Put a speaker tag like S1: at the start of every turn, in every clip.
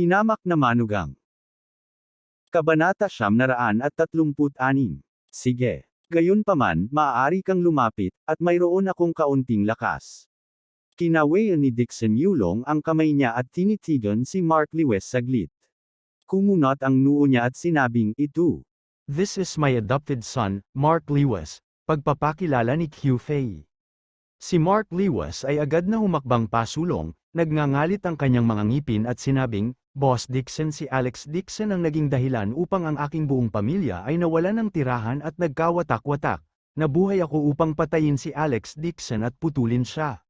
S1: Hinamak na manugang. Kabanata 936. Sige. Gayunpaman, maaari kang lumapit, at mayroon akong kaunting lakas. Kinawayan ni Dixon Yulong ang kamay niya at tinitigan si Mark Lewis saglit. Kumunot ang noo niya at sinabing, "Ito.
S2: This is my adopted son, Mark Lewis," pagpapakilala ni Q Fei. Si Mark Lewis ay agad na humakbang pasulong, nagngangalit ang kanyang mga ngipin at sinabing, "Boss Dixon, si Alex Dixon ang naging dahilan upang ang aking buong pamilya ay nawalan ng tirahan at nagkawatak-watak. Nabuhay ako upang patayin si Alex Dixon at putulin siya."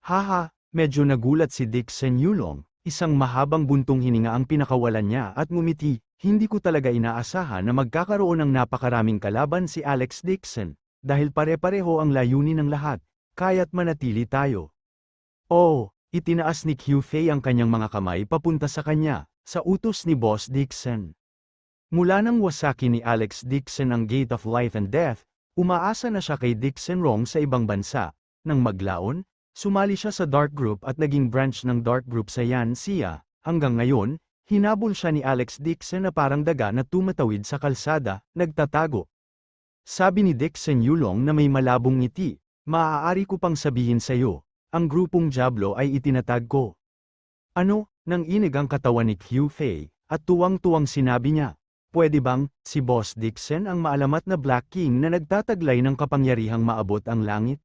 S2: Haha, medyo nagulat si Dixon Yulong, isang mahabang buntong hininga ang pinakawalan niya at ngumiti. "Hindi ko talaga inaasahan na magkakaroon ng napakaraming kalaban si Alex Dixon, dahil pare-pareho ang layunin ng lahat, kaya't manatili tayo." Oh, itinaas ni Q Fei ang kanyang mga kamay papunta sa kanya, sa utos ni Boss Dixon. Mula nang wasaki ni Alex Dixon ang Gate of Life and Death, umaasa na siya kay Dixon Rong sa ibang bansa. Nang maglaon, sumali siya sa Dark Group at naging branch ng Dark Group sa Yanxia. Hanggang ngayon, hinabol siya ni Alex Dixon na parang daga na tumatawid sa kalsada, nagtatago. Sabi ni Dixon Yulong na may malabong ngiti, "Maaari ko pang sabihin sa'yo, ang grupong Diablo ay itinatag ko." Ano, nang inig ang katawan ni Q Fei, at tuwang-tuwang sinabi niya, "Pwede bang, si Boss Dixon ang maalamat na Black King na nagtataglay ng kapangyarihang maabot ang langit?"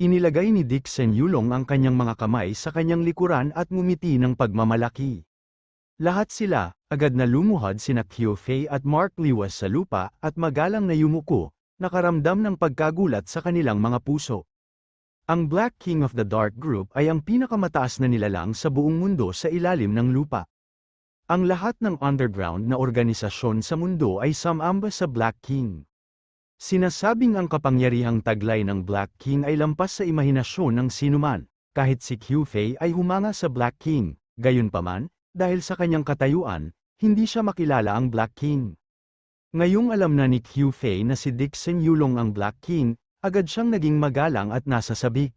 S2: Inilagay ni Dixon Yulong ang kanyang mga kamay sa kanyang likuran at ngumiti ng pagmamalaki. Lahat sila, agad na lumuhod sina Q Fei at Mark Lewis sa lupa at magalang na yumuko, nakaramdam ng pagkagulat sa kanilang mga puso. Ang Black King of the Dark Group ay ang pinakamataas na nilalang sa buong mundo sa ilalim ng lupa. Ang lahat ng underground na organisasyon sa mundo ay sumamba sa Black King. Sinasabing ang kapangyarihang taglay ng Black King ay lampas sa imahinasyon ng sinuman, kahit si Q Fei ay humanga sa Black King. Gayunpaman, dahil sa kanyang katayuan, hindi siya makilala ang Black King. Ngayong alam na ni Q Fei na si Dixon Yulong ang Black King, agad siyang naging magalang at nasa sabik.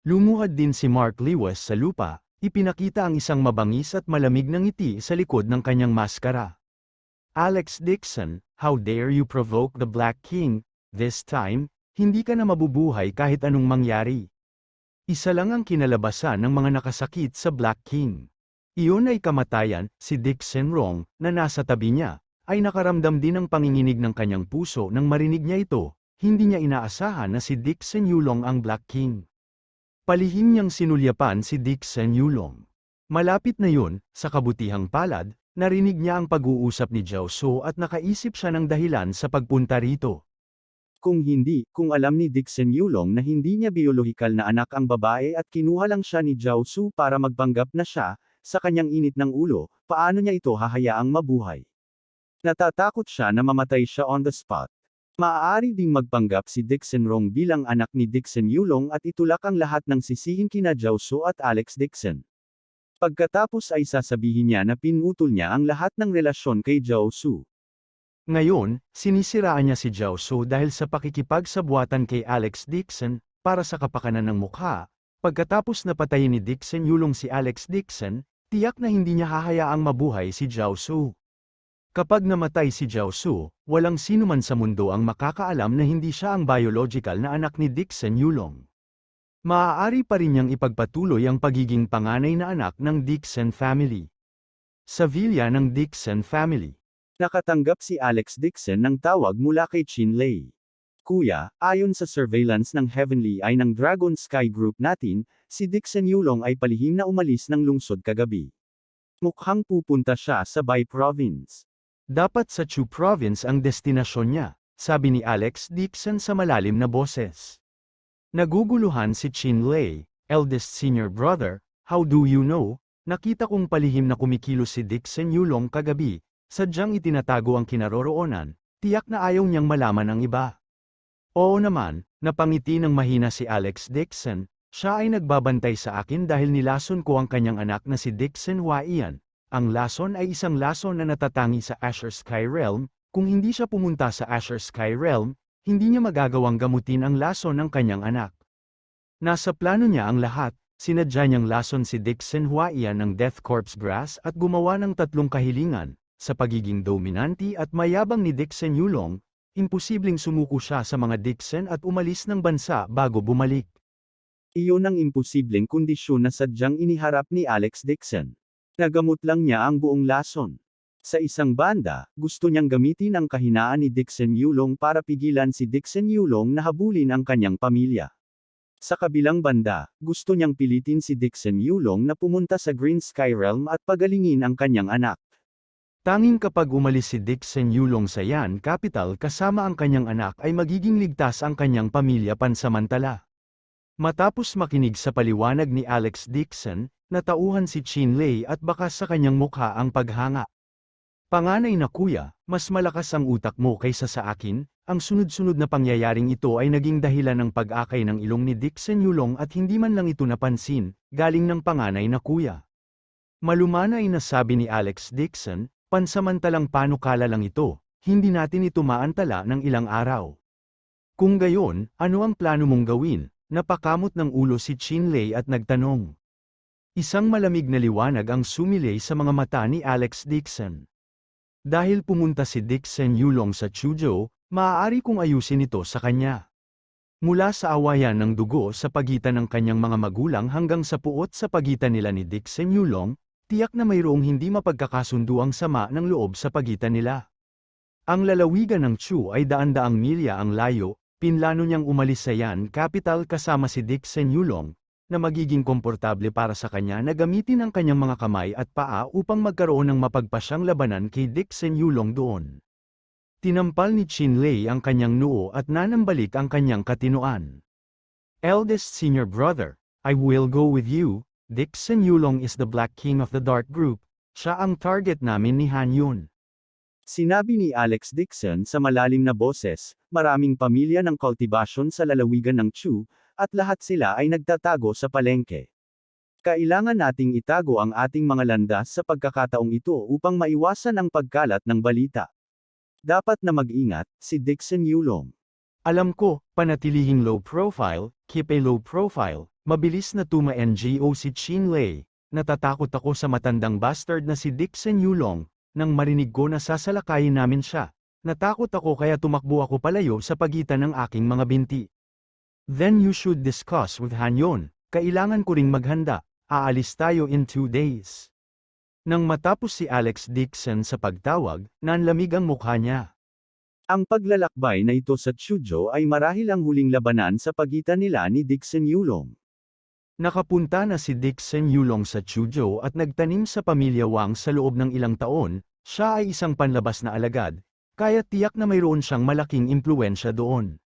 S2: Lumuhod din si Mark Lewis sa lupa, ipinakita ang isang mabangis at malamig na ngiti sa likod ng kanyang maskara. "Alex Dixon, how dare you provoke the Black King? This time, hindi ka na mabubuhay kahit anong mangyari." Isa lang ang kinalabasan ng mga nakasakit sa Black King. Iyon ay kamatayan. Si Dixon Rong, na nasa tabi niya, ay nakaramdam din ng panginginig ng kanyang puso nang marinig niya ito. Hindi niya inaasahan na si Dixon Yulong ang Black King. Palihim niyang sinulyapan si Dixon Yulong. Malapit na yun, sa kabutihang palad, narinig niya ang pag-uusap ni Jiao Su at nakaisip siya ng dahilan sa pagpunta rito.
S1: Kung alam ni Dixon Yulong na hindi niya biolohikal na anak ang babae at kinuha lang siya ni Jiao Su para magpanggap na siya, sa kanyang init ng ulo, paano niya ito hahayaang mabuhay? Natatakot siya na mamatay siya on the spot. Maaari ding magpanggap si Dixon Rong bilang anak ni Dixon Yulong at itulak ang lahat ng sisihin kina Jiao Su at Alex Dixon. Pagkatapos ay sasabihin niya na pinutol niya ang lahat ng relasyon kay Jiao Su.
S2: Ngayon, sinisiraan niya si Jiao Su dahil sa pakikipagsabuatan kay Alex Dixon, para sa kapakanan ng mukha. Pagkatapos na patayin ni Dixon Yulong si Alex Dixon, tiyak na hindi niya hahayaang mabuhay si Jiao Su. Kapag namatay si Jiao Su, walang sino man sa mundo ang makakaalam na hindi siya ang biological na anak ni Dixon Yulong. Maaari pa rin niyang ipagpatuloy ang pagiging panganay na anak ng Dixon family. Sa villa ng Dixon family.
S1: Nakatanggap si Alex Dixon ng tawag mula kay Chin Lei. "Kuya, ayon sa surveillance ng Heavenly Eye ng Dragon Sky Group natin, si Dixon Yulong ay palihim na umalis ng lungsod kagabi. Mukhang pupunta siya sa Bai Province."
S2: Dapat sa Chu Province ang destinasyon niya, sabi ni Alex Dixon sa malalim na boses. Naguguluhan si Chin Lei, eldest senior brother. "How do you know? Nakita kong palihim na kumikilos si Dixon Yulong kagabi, sadyang itinatago ang kinaroroonan, tiyak na ayaw niyang malaman ang iba." "Oo naman," napangiti ng mahina si Alex Dixon, "siya ay nagbabantay sa akin dahil nilason ko ang kanyang anak na si Dixon Huaiyan. Ang lason ay isang lason na natatangi sa Azure Sky Realm, kung hindi siya pumunta sa Azure Sky Realm, hindi niya magagawang gamutin ang lason ng kanyang anak. Nasa plano niya ang lahat, Sinadya niyang lason si Dixon Huaiyan ng Death Corps Grass at gumawa ng 3 kahilingan. Sa pagiging dominante at mayabang ni Dixon Yulong, imposibleng sumuko siya sa mga Dixon at umalis ng bansa bago bumalik.
S1: Iyon ang imposibleng kondisyon na sadyang iniharap ni Alex Dixon. Nagamot lang niya ang buong lason. Sa isang banda, gusto niyang gamitin ang kahinaan ni Dixon Yulong para pigilan si Dixon Yulong na habulin ang kanyang pamilya. Sa kabilang banda, gusto niyang pilitin si Dixon Yulong na pumunta sa Green Sky Realm at pagalingin ang kanyang anak.
S2: Tanging kapag umalis si Dixon Yulong sa Yan Capital kasama ang kanyang anak ay magiging ligtas ang kanyang pamilya pansamantala. Matapos makinig sa paliwanag ni Alex Dixon, natauhan si Chin Lei at bakas sa kanyang mukha ang paghanga. Panganay na kuya, mas malakas ang utak mo kaysa sa akin. Ang sunod-sunod na pangyayaring ito ay naging dahilan ng pag-akay ng ilong ni Dixon Yulong at hindi man lang ito napansin, galing ng panganay na kuya. Malumanay na sabi ni Alex Dixon, pansamantalang panukala lang ito, hindi natin ito maantala ng ilang araw. Kung gayon, ano ang plano mong gawin? Napakamot ng ulo si Chin Lei at nagtanong. Isang malamig na liwanag ang sumilay sa mga mata ni Alex Dixon. Dahil pumunta si Dixon Yulong sa Chuzhou, maaari kong ayusin ito sa kanya. Mula sa awayan ng dugo sa pagitan ng kanyang mga magulang hanggang sa puot sa pagitan nila ni Dixon Yulong, tiyak na mayroong hindi mapagkakasunduang sama ng loob sa pagitan nila. Ang lalawigan ng Chu ay daan-daang milya ang layo. Pinlano niyang umalis sa Yan Capital kasama si Dixon Yulong, na magiging komportable para sa kanya na gamitin ang kanyang mga kamay at paa upang magkaroon ng mapagpasyang labanan kay Dixon Yulong doon. Tinampal ni Chin Lei ang kanyang noo at nanambalik ang kanyang katinoan. Eldest senior brother, I will go with you. Dixon Yulong is the Black King of the Dark Group. Siya ang target namin ni Han Yun.
S1: Sinabi ni Alex Dixon sa malalim na boses, maraming pamilya ng kultibasyon sa lalawigan ng Chu, at lahat sila ay nagtatago sa palengke. Kailangan nating itago ang ating mga landas sa pagkakataong ito upang maiwasan ang pagkalat ng balita. Dapat na mag-ingat, si Dixon Yulong.
S2: Alam ko, panatilihing low profile, keep a low profile, mabilis na tuma-NGO si Chin Lei, natatakot ako sa matandang bastard na si Dixon Yulong. Nang marinig ko na sasalakayin namin siya, natakot ako kaya tumakbo ako palayo sa pagitan ng aking mga binti. Then you should discuss with Han Yun, kailangan ko ring maghanda, aalis tayo in 2 days. Nang matapos si Alex Dixon sa pagtawag, nanlamig ang mukha niya.
S1: Ang paglalakbay na ito sa Chuzhou ay marahil ang huling labanan sa pagitan nila ni Dixon Yulong.
S2: Nakapunta na si Dixon Yulong sa Chuzhou at nagtanim sa pamilya Wang sa loob ng ilang taon, siya ay isang panlabas na alagad, kaya tiyak na mayroon siyang malaking impluwensya doon.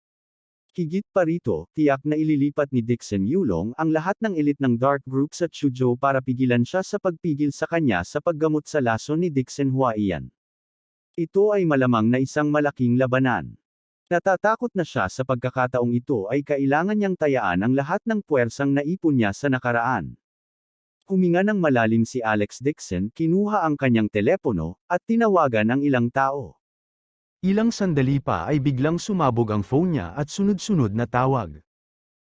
S1: Higit pa rito, tiyak na ililipat ni Dixon Yulong ang lahat ng elite ng Dark Group sa Chuzhou para pigilan siya sa pagpigil sa kanya sa paggamot sa lason ni Dixon Huaiyan. Ito ay malamang na isang malaking labanan. Natatakot na siya sa pagkakataong ito ay kailangan niyang tayaan ang lahat ng puwersang naipon niya sa nakaraan. Huminga ng malalim si Alex Dixon, kinuha ang kanyang telepono, at tinawagan ang ilang tao.
S2: Ilang sandali pa ay biglang sumabog ang phone niya at sunod-sunod na tawag.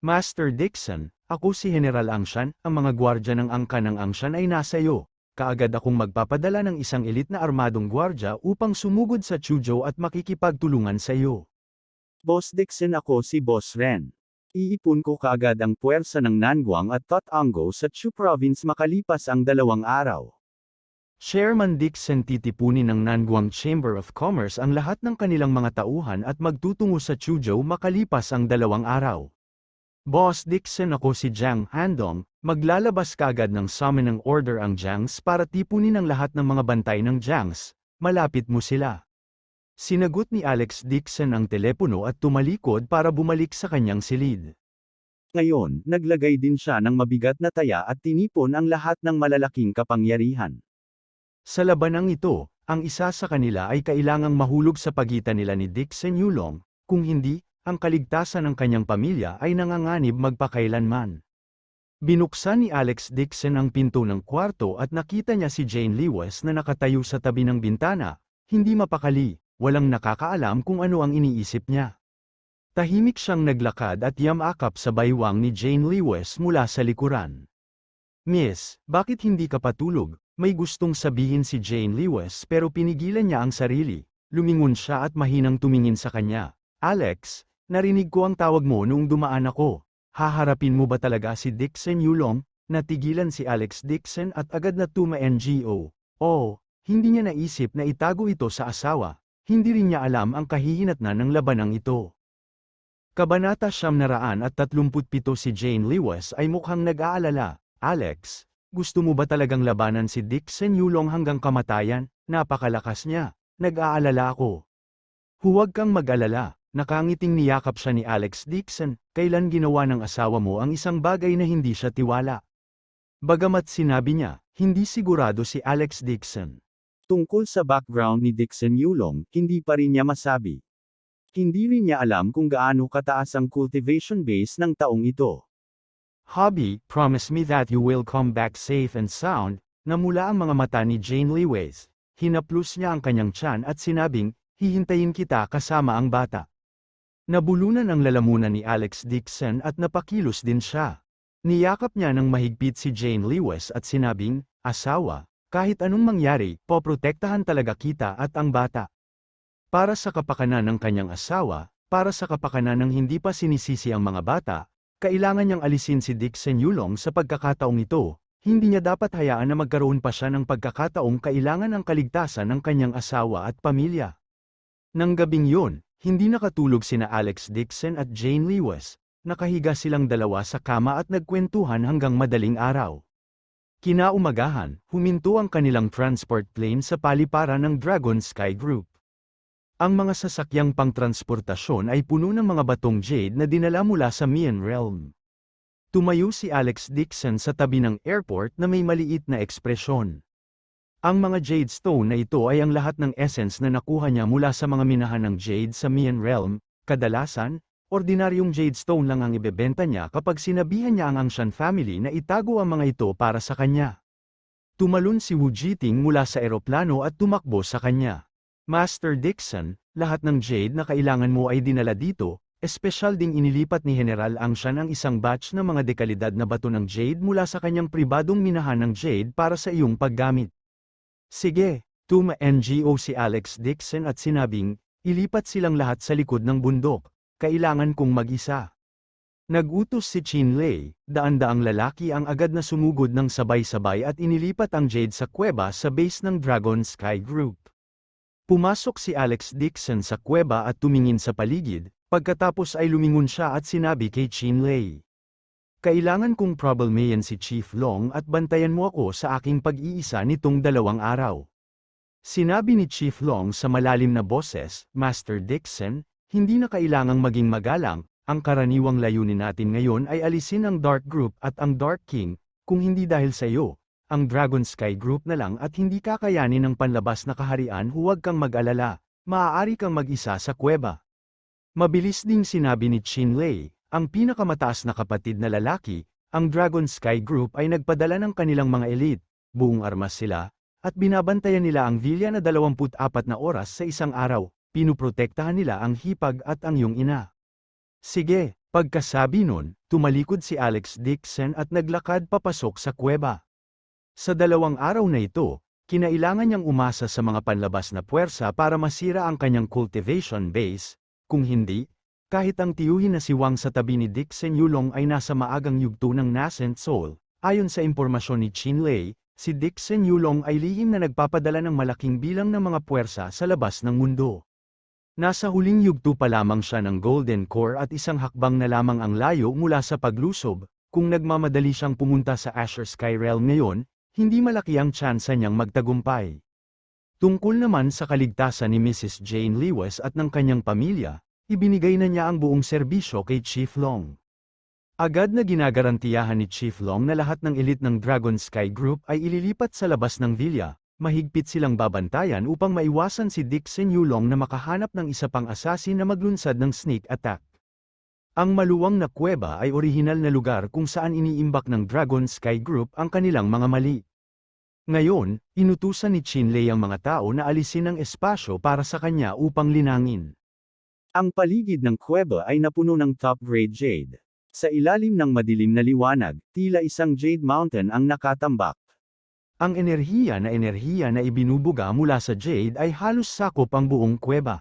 S2: Master Dixon, ako si General Angshan, ang mga gwardya ng angkan ng Angshan ay nasa iyo. Kaagad akong magpapadala ng isang elite na armadong gwardya upang sumugod sa Chuzhou at makikipagtulungan sa iyo.
S1: Boss Dixon, ako si Boss Ren. Iipon ko kaagad ang puwersa ng Nangguang at Totanggo sa Chu Province makalipas ang 2 araw.
S2: Chairman Dixon, titipunin ng Nangguang Chamber of Commerce ang lahat ng kanilang mga tauhan at magtutungo sa Chuzhou makalipas ang 2 araw. Boss Dixon, ako si Jiang Handong, maglalabas kaagad ng summoning order ang Jiangs para tipunin ang lahat ng mga bantay ng Jiangs, malapit mo sila. Sinagot ni Alex Dixon ang telepono at tumalikod para bumalik sa kanyang silid.
S1: Ngayon, naglagay din siya ng mabigat na taya at tinipon ang lahat ng malalaking kapangyarihan.
S2: Sa labanang ito, ang isa sa kanila ay kailangang mahulog sa pagitan nila ni Dixon Yulong, kung hindi, ang kaligtasan ng kanyang pamilya ay nanganganib magpakailanman. Binuksan ni Alex Dixon ang pinto ng kwarto at nakita niya si Jane Lewis na nakatayo sa tabi ng bintana, hindi mapakali. Walang nakakaalam kung ano ang iniisip niya. Tahimik siyang naglakad at yamakap sa baywang ni Jane Lewis mula sa likuran. Miss, bakit hindi ka patulog? May gustong sabihin si Jane Lewis pero pinigilan niya ang sarili. Lumingon siya at mahinang tumingin sa kanya. Alex, narinig ko ang tawag mo noong dumaan ako. Haharapin mo ba talaga si Dixon Yulong? Natigilan si Alex Dixon at agad na tuma-NGO. Oh, hindi niya naisip na itago ito sa asawa. Hindi rin niya alam ang kahihinatnan ng labanang ito. Kabanata 937 si Jane Lewis ay mukhang nag-aalala. Alex, gusto mo ba talagang labanan si Dixon Yulong hanggang kamatayan? Napakalakas niya. Nag-aalala ako. Huwag kang mag-alala. Nakangiting niyakap siya ni Alex Dixon. Kailan ginawa ng asawa mo ang isang bagay na hindi siya tiwala? Bagamat sinabi niya, hindi sigurado si Alex Dixon.
S1: Tungkol sa background ni Dixon Yulong, hindi pa rin niya masabi. Hindi rin niya alam kung gaano kataas ang cultivation base ng taong ito.
S2: Hobby, promise me that you will come back safe and sound. Namula ang mga mata ni Jane Lewis. Hinaplos niya ang kanyang tiyan at sinabing, hihintayin kita kasama ang bata. Nabulunan ang lalamunan ni Alex Dixon at napakilos din siya. Niyakap niya ng mahigpit si Jane Lewis at sinabing, asawa, kahit anong mangyari, poprotektahan talaga kita at ang bata. Para sa kapakanan ng kanyang asawa, para sa kapakanan ng hindi pa sinisisi ang mga bata, kailangan niyang alisin si Dixon Yulong sa pagkakataong ito. Hindi niya dapat hayaan na magkaroon pa siya ng pagkakataong kailangan ng kaligtasan ng kanyang asawa at pamilya. Nang gabing yun, hindi nakatulog sina Alex Dixon at Jane Lewis. Nakahiga silang dalawa sa kama at nagkwentuhan hanggang madaling araw. Kinaumagahan, huminto ang kanilang transport plane sa paliparan ng Dragon Sky Group. Ang mga sasakyang pangtransportasyon ay puno ng mga batong jade na dinala mula sa Mian Realm. Tumayo si Alex Dixon sa tabi ng airport na may maliit na ekspresyon. Ang mga jade stone na ito ay ang lahat ng essence na nakuha niya mula sa mga minahan ng jade sa Mian Realm. Kadalasan, ordinaryong jade stone lang ang ibebenta niya kapag sinabihan niya ang Angshan family na itago ang mga ito para sa kanya. Tumalon si Wu Jiting mula sa eroplano at tumakbo sa kanya. Master Dixon, lahat ng jade na kailangan mo ay dinala dito, espesyal ding inilipat ni General Angshan ang isang batch ng mga dekalidad na bato ng jade mula sa kanyang pribadong minahan ng jade para sa iyong paggamit. Sige, tuma-NGO si Alex Dixon at sinabing, ilipat silang lahat sa likod ng bundok, kailangan kong mag-isa. Nag-utos si Chin Lei, daan-daang lalaki ang agad na sumugod ng sabay-sabay at inilipat ang jade sa kuweba sa base ng Dragon Sky Group. Pumasok si Alex Dixon sa kuweba at tumingin sa paligid, pagkatapos ay lumingon siya at sinabi kay Chin Lei. Kailangan kong problemayan si Chief Long at bantayan mo ako sa aking pag-iisa nitong 2 araw. Sinabi ni Chief Long sa malalim na boses, Master Dixon, hindi na kailangang maging magalang, ang karaniwang layunin natin ngayon ay alisin ang Dark Group at ang Dark King, kung hindi dahil sa iyo. Ang Dragon Sky Group na lang at hindi kakayanin ng panlabas na kaharian, huwag kang mag-alala, maaari kang mag-isa sa kuweba. Mabilis ding sinabi ni Chin Lei, ang pinakamataas na kapatid na lalaki, ang Dragon Sky Group ay nagpadala ng kanilang mga elite, buong armas sila, at binabantayan nila ang villa na 24 na oras sa isang araw, pinuprotektahan nila ang hipag at ang iyong ina. Sige, pagkasabi nun, tumalikod si Alex Dixon at naglakad papasok sa kuweba. Sa 2 araw na ito, kinailangan niyang umasa sa mga panlabas na puwersa para masira ang kanyang cultivation base, kung hindi, kahit ang tiyuhin na si Wang sa tabi ni Dixon Yulong ay nasa maagang yugto ng nascent soul. Ayon sa impormasyon ni Chin Lei, si Dixon Yulong ay lihim na nagpapadala ng malaking bilang ng mga puwersa sa labas ng mundo. Nasa huling yugto pa lamang siya ng Golden Core at isang hakbang na lamang ang layo mula sa paglusob. Kung nagmamadali siyang pumunta sa Azure Sky Realm ngayon, hindi malaki ang tsansa niyang magtagumpay. Tungkol naman sa kaligtasan ni Mrs. Jane Lewis at ng kanyang pamilya, ibinigay na niya ang buong serbisyo kay Chief Long. Agad na ginagarantiyahan ni Chief Long na lahat ng elite ng Dragon Sky Group ay ililipat sa labas ng villa, mahigpit silang babantayan upang maiwasan si Dixon Yulong na makahanap ng isa pang assassin na maglunsad ng sneak attack. Ang maluwang na kuweba ay orihinal na lugar kung saan iniimbak ng Dragon Sky Group ang kanilang mga mali. Ngayon, inutusan ni Chin Lei ang mga tao na alisin ang espasyo para sa kanya upang linangin.
S1: Ang paligid ng kuweba ay napuno ng top-grade jade. Sa ilalim ng madilim na liwanag, tila isang Jade Mountain ang nakatambak.
S2: Ang enerhiya na ibinubuga mula sa Jade ay halos sakop ang buong kuweba.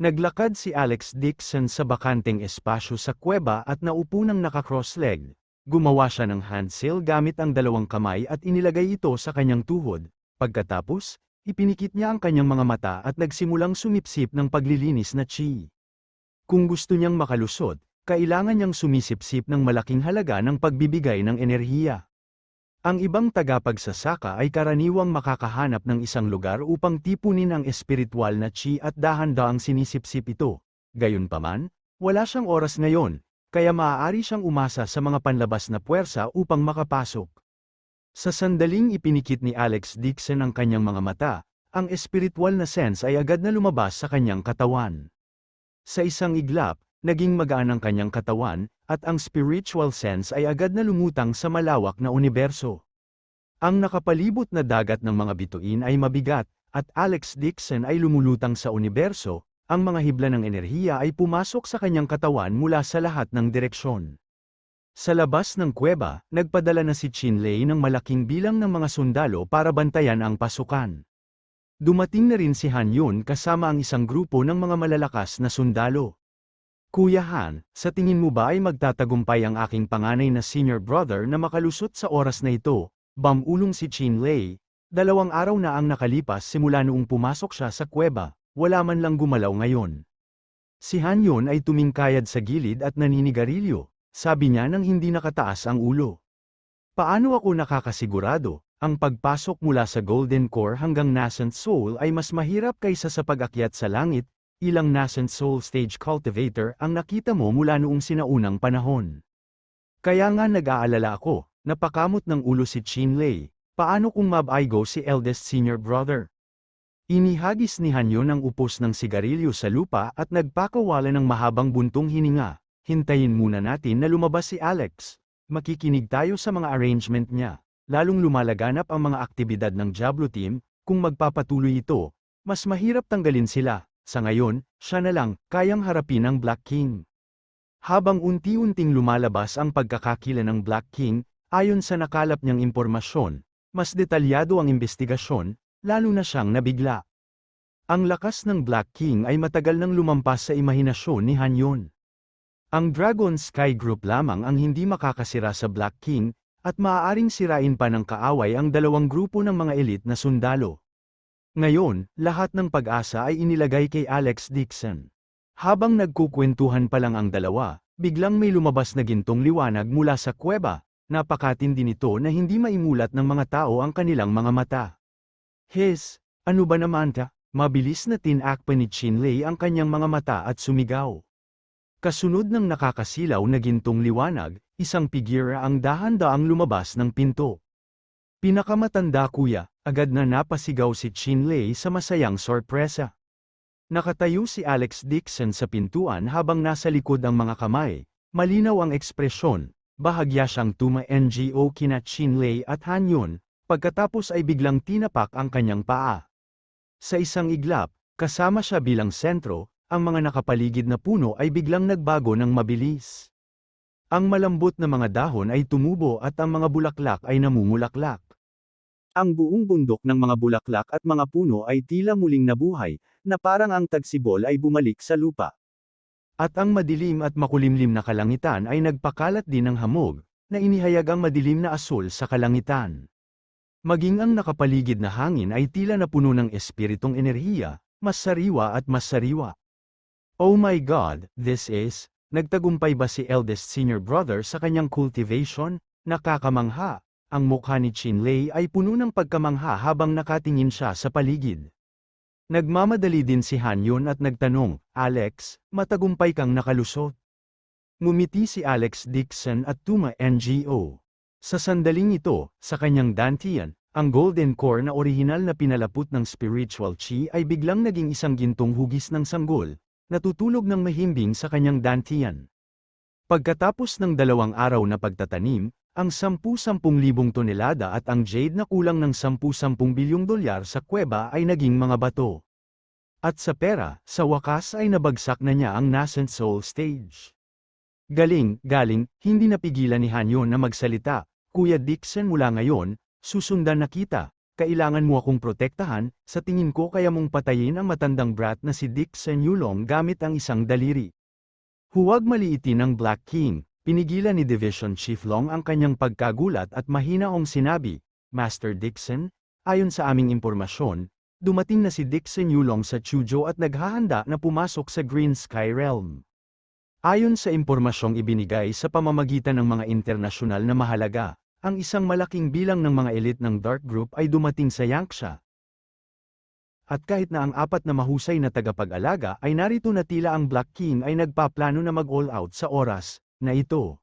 S2: Naglakad si Alex Dixon sa bakanteng espasyo sa kuweba at naupo ng naka-cross-leg. Gumawa siya ng handsail gamit ang dalawang kamay at inilagay ito sa kanyang tuhod. Pagkatapos, ipinikit niya ang kanyang mga mata at nagsimulang sumipsip ng paglilinis na chi. Kung gusto niyang makalusot, kailangan niyang sumisipsip ng malaking halaga ng pagbibigay ng enerhiya. Ang ibang tagapagsasaka ay karaniwang makakahanap ng isang lugar upang tipunin ang espiritual na chi at dahan-daang sinisipsip ito. Gayunpaman, wala siyang oras ngayon, kaya maaari siyang umasa sa mga panlabas na puwersa upang makapasok. Sa sandaling ipinikit ni Alex Dixon ang kanyang mga mata, ang espiritual na sense ay agad na lumabas sa kanyang katawan. Sa isang iglap, naging magaan ang kanyang katawan, at ang spiritual sense ay agad na lumutang sa malawak na universo. Ang nakapalibot na dagat ng mga bituin ay mabigat, at Alex Dixon ay lumulutang sa universo, ang mga hibla ng enerhiya ay pumasok sa kanyang katawan mula sa lahat ng direksyon. Sa labas ng kuweba, nagpadala na si Chinley ng malaking bilang ng mga sundalo para bantayan ang pasukan. Dumating na rin si Han Yun kasama ang isang grupo ng mga malalakas na sundalo. Kuya Han, sa tingin mo ba ay magtatagumpay ang aking panganay na senior brother na makalusot sa oras na ito? Bamulong si Chinley. 2 araw na ang nakalipas simula noong pumasok siya sa kuweba, wala man lang gumalaw ngayon. Si Han Yun ay tumingkayad sa gilid at naninigarilyo, sabi niya nang hindi nakataas ang ulo. Paano ako nakakasigurado? Ang pagpasok mula sa Golden Core hanggang Nascent Soul ay mas mahirap kaysa sa pag-akyat sa langit. Ilang Nascent Soul Stage Cultivator ang nakita mo mula noong sinaunang panahon. Kaya nga nag-aalala ako, napakamot ng ulo si Chinley. Paano kung mabaigo si eldest senior brother? Inihagis ni Han Yun ang upos ng sigarilyo sa lupa at nagpakawala ng mahabang buntong hininga. Hintayin muna natin na lumabas si Alex. Makikinig tayo sa mga arrangement niya. Lalong lumalaganap ang mga aktibidad ng Diablo Team, kung magpapatuloy ito, mas mahirap tanggalin sila. Sa ngayon, siya na lang, kayang harapin ang Black King. Habang unti-unting lumalabas ang pagkakakila ng Black King, ayon sa nakalap niyang impormasyon, mas detalyado ang investigasyon, lalo na siyang nabigla. Ang lakas ng Black King ay matagal nang lumampas sa imahinasyon ni Han Yun. Ang Dragon Sky Group lamang ang hindi makakasira sa Black King, at maaaring sirain pa ng kaaway ang dalawang grupo ng mga elite na sundalo. Ngayon, lahat ng pag-asa ay inilagay kay Alex Dixon. Habang nagkukwentuhan pa lang ang dalawa, biglang may lumabas na gintong liwanag mula sa kuweba. Napakatindi nito na hindi maimulat ng mga tao ang kanilang mga mata. Ano ba naman ka? Mabilis na tinakpan ni Chinley ang kanyang mga mata at sumigaw. Kasunod ng nakakasilaw na gintong liwanag, isang figura ang dahan-daang lumabas ng pinto. Pinakamatanda kuya, agad na napasigaw si Chinley sa masayang sorpresa. Nakatayo si Alex Dixon sa pintuan habang nasa likod ang mga kamay, malinaw ang ekspresyon, bahagya siyang tuma-NGO kina Chinley at Han Yun, pagkatapos ay biglang tinapak ang kanyang paa. Sa isang iglap, kasama siya bilang sentro, ang mga nakapaligid na puno ay biglang nagbago ng mabilis. Ang malambot na mga dahon ay tumubo at ang mga bulaklak ay namumulaklak.
S1: Ang buong bundok ng mga bulaklak at mga puno ay tila muling nabuhay, na parang ang tagsibol ay bumalik sa lupa.
S2: At ang madilim at makulimlim na kalangitan ay nagpakalat din ng hamog, na inihayag ang madilim na asul sa kalangitan. Maging ang nakapaligid na hangin ay tila napuno ng espiritong enerhiya, mas sariwa at mas sariwa. Oh my God, nagtagumpay ba si eldest senior brother sa kanyang cultivation? Nakakamangha. Ang mukha ni Chinley ay puno ng pagkamangha habang nakatingin siya sa paligid. Nagmamadali din si Han Yun at nagtanong, Alex, matagumpay kang nakalusot. Ngumiti si Alex Dixon at tuma-NGO. Sa sandaling ito, sa kanyang dantian, ang Golden Core na orihinal na pinalapot ng spiritual chi ay biglang naging isang gintong hugis ng sanggol, natutulog ng mahimbing sa kanyang dantian. Pagkatapos ng 2 araw na pagtatanim, ang 10,000 tonelada at ang jade na kulang ng 10 bilyong dolyar sa kuweba ay naging mga bato. At sa pera, sa wakas ay nabagsak na niya ang Nascent Soul Stage. Galing, hindi napigilan ni Hanyo na magsalita. Kuya Dixon, mula ngayon, susundan na kita. Kailangan mo akong protektahan, sa tingin ko kaya mong patayin ang matandang brat na si Dixon Yulong gamit ang isang daliri. Huwag maliitin ang Black King. Pinigilan ni Division Chief Long ang kanyang pagkagulat at mahinaong sinabi, Master Dixon, ayon sa aming impormasyon, dumating na si Dixon Yulong sa Chuzhou at naghahanda na pumasok sa Green Sky Realm. Ayon sa impormasyong ibinigay sa pamamagitan ng mga internasyonal na mahalaga, ang isang malaking bilang ng mga elite ng Dark Group ay dumating sa Yangsha. At kahit na ang 4 na mahusay na tagapag-alaga ay narito na tila ang Black King ay nagpaplano na mag-all out sa oras na ito.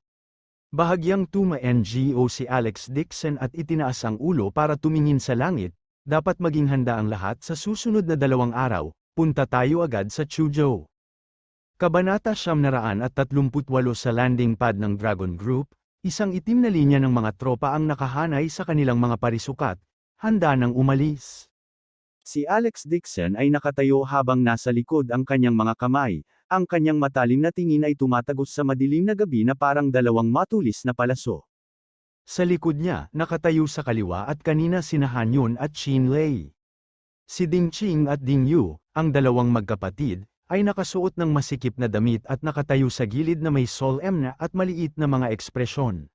S2: Bahagyang tuma-NGO si Alex Dixon at itinaas ang ulo para tumingin sa langit, dapat maging handa ang lahat sa susunod na 2 araw, punta tayo agad sa Chuzhou. Kabanata 938 sa landing pad ng Dragon Group, isang itim na linya ng mga tropa ang nakahanay sa kanilang mga parisukat, handa nang umalis.
S1: Si Alex Dixon ay nakatayo habang nasa likod ang kanyang mga kamay, ang kanyang matalim na tingin ay tumatagos sa madilim na gabi na parang 2 matulis na palaso.
S2: Sa likod niya, nakatayo sa kaliwa at kanina sina Hanyun at Chin Lei. Si Ding Ching at Ding Yu, ang 2 magkapatid, ay nakasuot ng masikip na damit at nakatayo sa gilid na may solemn na at maliit na mga ekspresyon.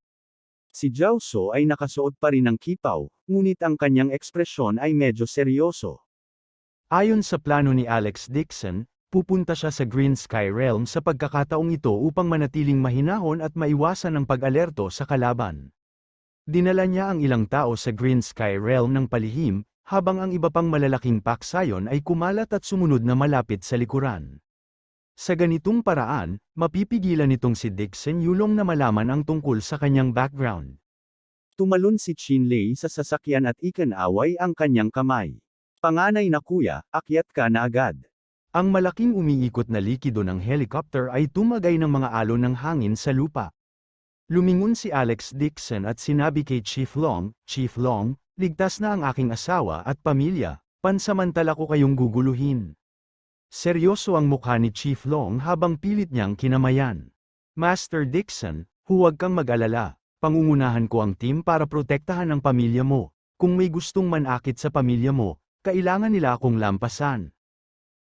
S1: Si Zhao So ay nakasuot pa rin ng kipaw, ngunit ang kanyang ekspresyon ay medyo seryoso.
S2: Ayon sa plano ni Alex Dixon, pupunta siya sa Green Sky Realm sa pagkakataong ito upang manatiling mahinahon at maiwasan ang pag-alerto sa kalaban. Dinala niya ang ilang tao sa Green Sky Realm ng palihim, habang ang iba pang malalaking paksayon ay kumalat at sumunod na malapit sa likuran. Sa ganitong paraan, mapipigilan nitong si Dixon Yulong na malaman ang tungkol sa kanyang background.
S1: Tumalon si Chin Lei sa sasakyan at ikinaway ang kanyang kamay. Panganay na kuya, akyat ka na agad.
S2: Ang malaking umiikot na likido ng helicopter ay tumagay ng mga alon ng hangin sa lupa. Lumingon si Alex Dixon at sinabi kay Chief Long, ligtas na ang aking asawa at pamilya, pansamantala ko kayong guguluhin. Seryoso ang mukha ni Chief Long habang pilit niyang kinamayan. Master Dixon, huwag kang mag-alala, pangungunahan ko ang team para protektahan ang pamilya mo. Kung may gustong manakit sa pamilya mo, kailangan nila akong lampasan.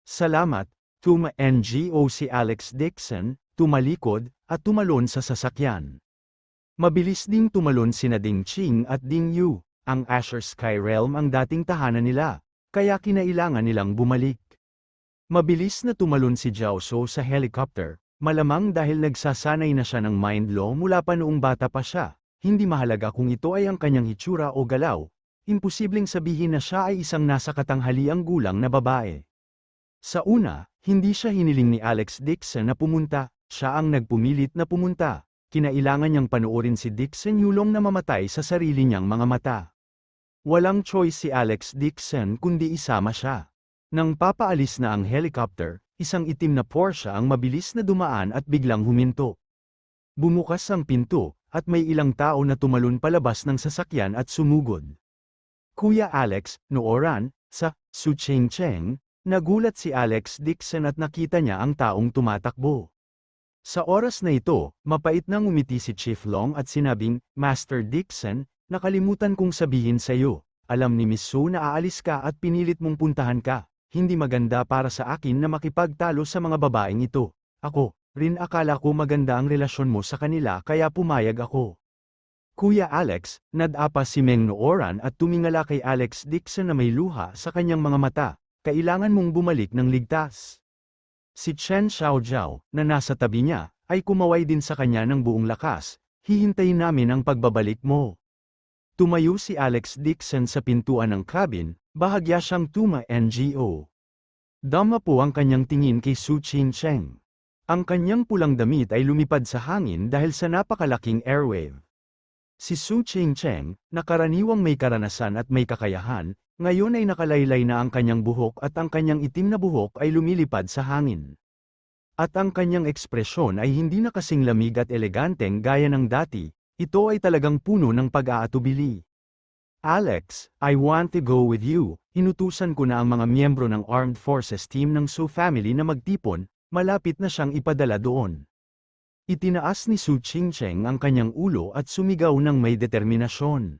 S2: Salamat, tuma-NGO si Alex Dixon, tumalikod, at tumalon sa sasakyan. Mabilis ding tumalon sina Ding Ching at Ding Yu. Ang Azure Sky Realm ang dating tahanan nila, kaya kinailangan nilang bumalik. Mabilis na tumalon si Zhao So sa helicopter, malamang dahil nagsasanay na siya ng mind law mula pa noong bata pa siya, hindi mahalaga kung ito ay ang kanyang hitsura o galaw, imposibleng sabihin na siya ay isang nasa katanghaliang gulang na babae. Sa una, hindi siya hiniling ni Alex Dixon na pumunta, siya ang nagpumilit na pumunta. Kinailangan niyang panoorin si Dixon Yulong na mamatay sa sarili niyang mga mata. Walang choice si Alex Dixon kundi isama siya. Nang papaalis na ang helicopter, isang itim na Porsche ang mabilis na dumaan at biglang huminto. Bumukas ang pinto, at may ilang tao na tumalon palabas ng sasakyan at sumugod. Kuya Alex, nooran, sa Su Cheng Cheng, nagulat si Alex Dixon at nakita niya ang taong tumatakbo. Sa oras na ito, mapait nang umiti si Chief Long at sinabing, Master Dixon, nakalimutan kong sabihin sa iyo, alam ni Miss Su na aalis ka at pinilit mong puntahan ka, hindi maganda para sa akin na makipagtalo sa mga babaeng ito. Ako, rin akala ko maganda ang relasyon mo sa kanila kaya pumayag ako. Kuya Alex, nadapa si Meng Nooran at tumingala kay Alex Dixon na may luha sa kanyang mga mata, kailangan mong bumalik ng ligtas. Si Chen Xiaojiao, na nasa tabi niya, ay kumaway din sa kanya ng buong lakas, hihintayin namin ang pagbabalik mo. Tumayo si Alex Dixon sa pintuan ng cabin, bahagya siyang tuma-NGO. Dama po ang kanyang tingin kay Su Ching-cheng. Ang kanyang pulang damit ay lumipad sa hangin dahil sa napakalaking airwave. Si Su Ching-cheng, na karaniwang may karanasan at may kakayahan, ngayon ay nakalaylay na ang kanyang buhok at ang kanyang itim na buhok ay lumilipad sa hangin. At ang kanyang ekspresyon ay hindi na kasing lamig at eleganteng gaya ng dati, ito ay talagang puno ng pag-aatubili. Alex, I want to go with you. Inutusan ko na ang mga miyembro ng Armed Forces team ng Su family na magtipon, malapit na siyang ipadala doon. Itinaas ni Su Qingcheng ang kanyang ulo at sumigaw ng may determinasyon.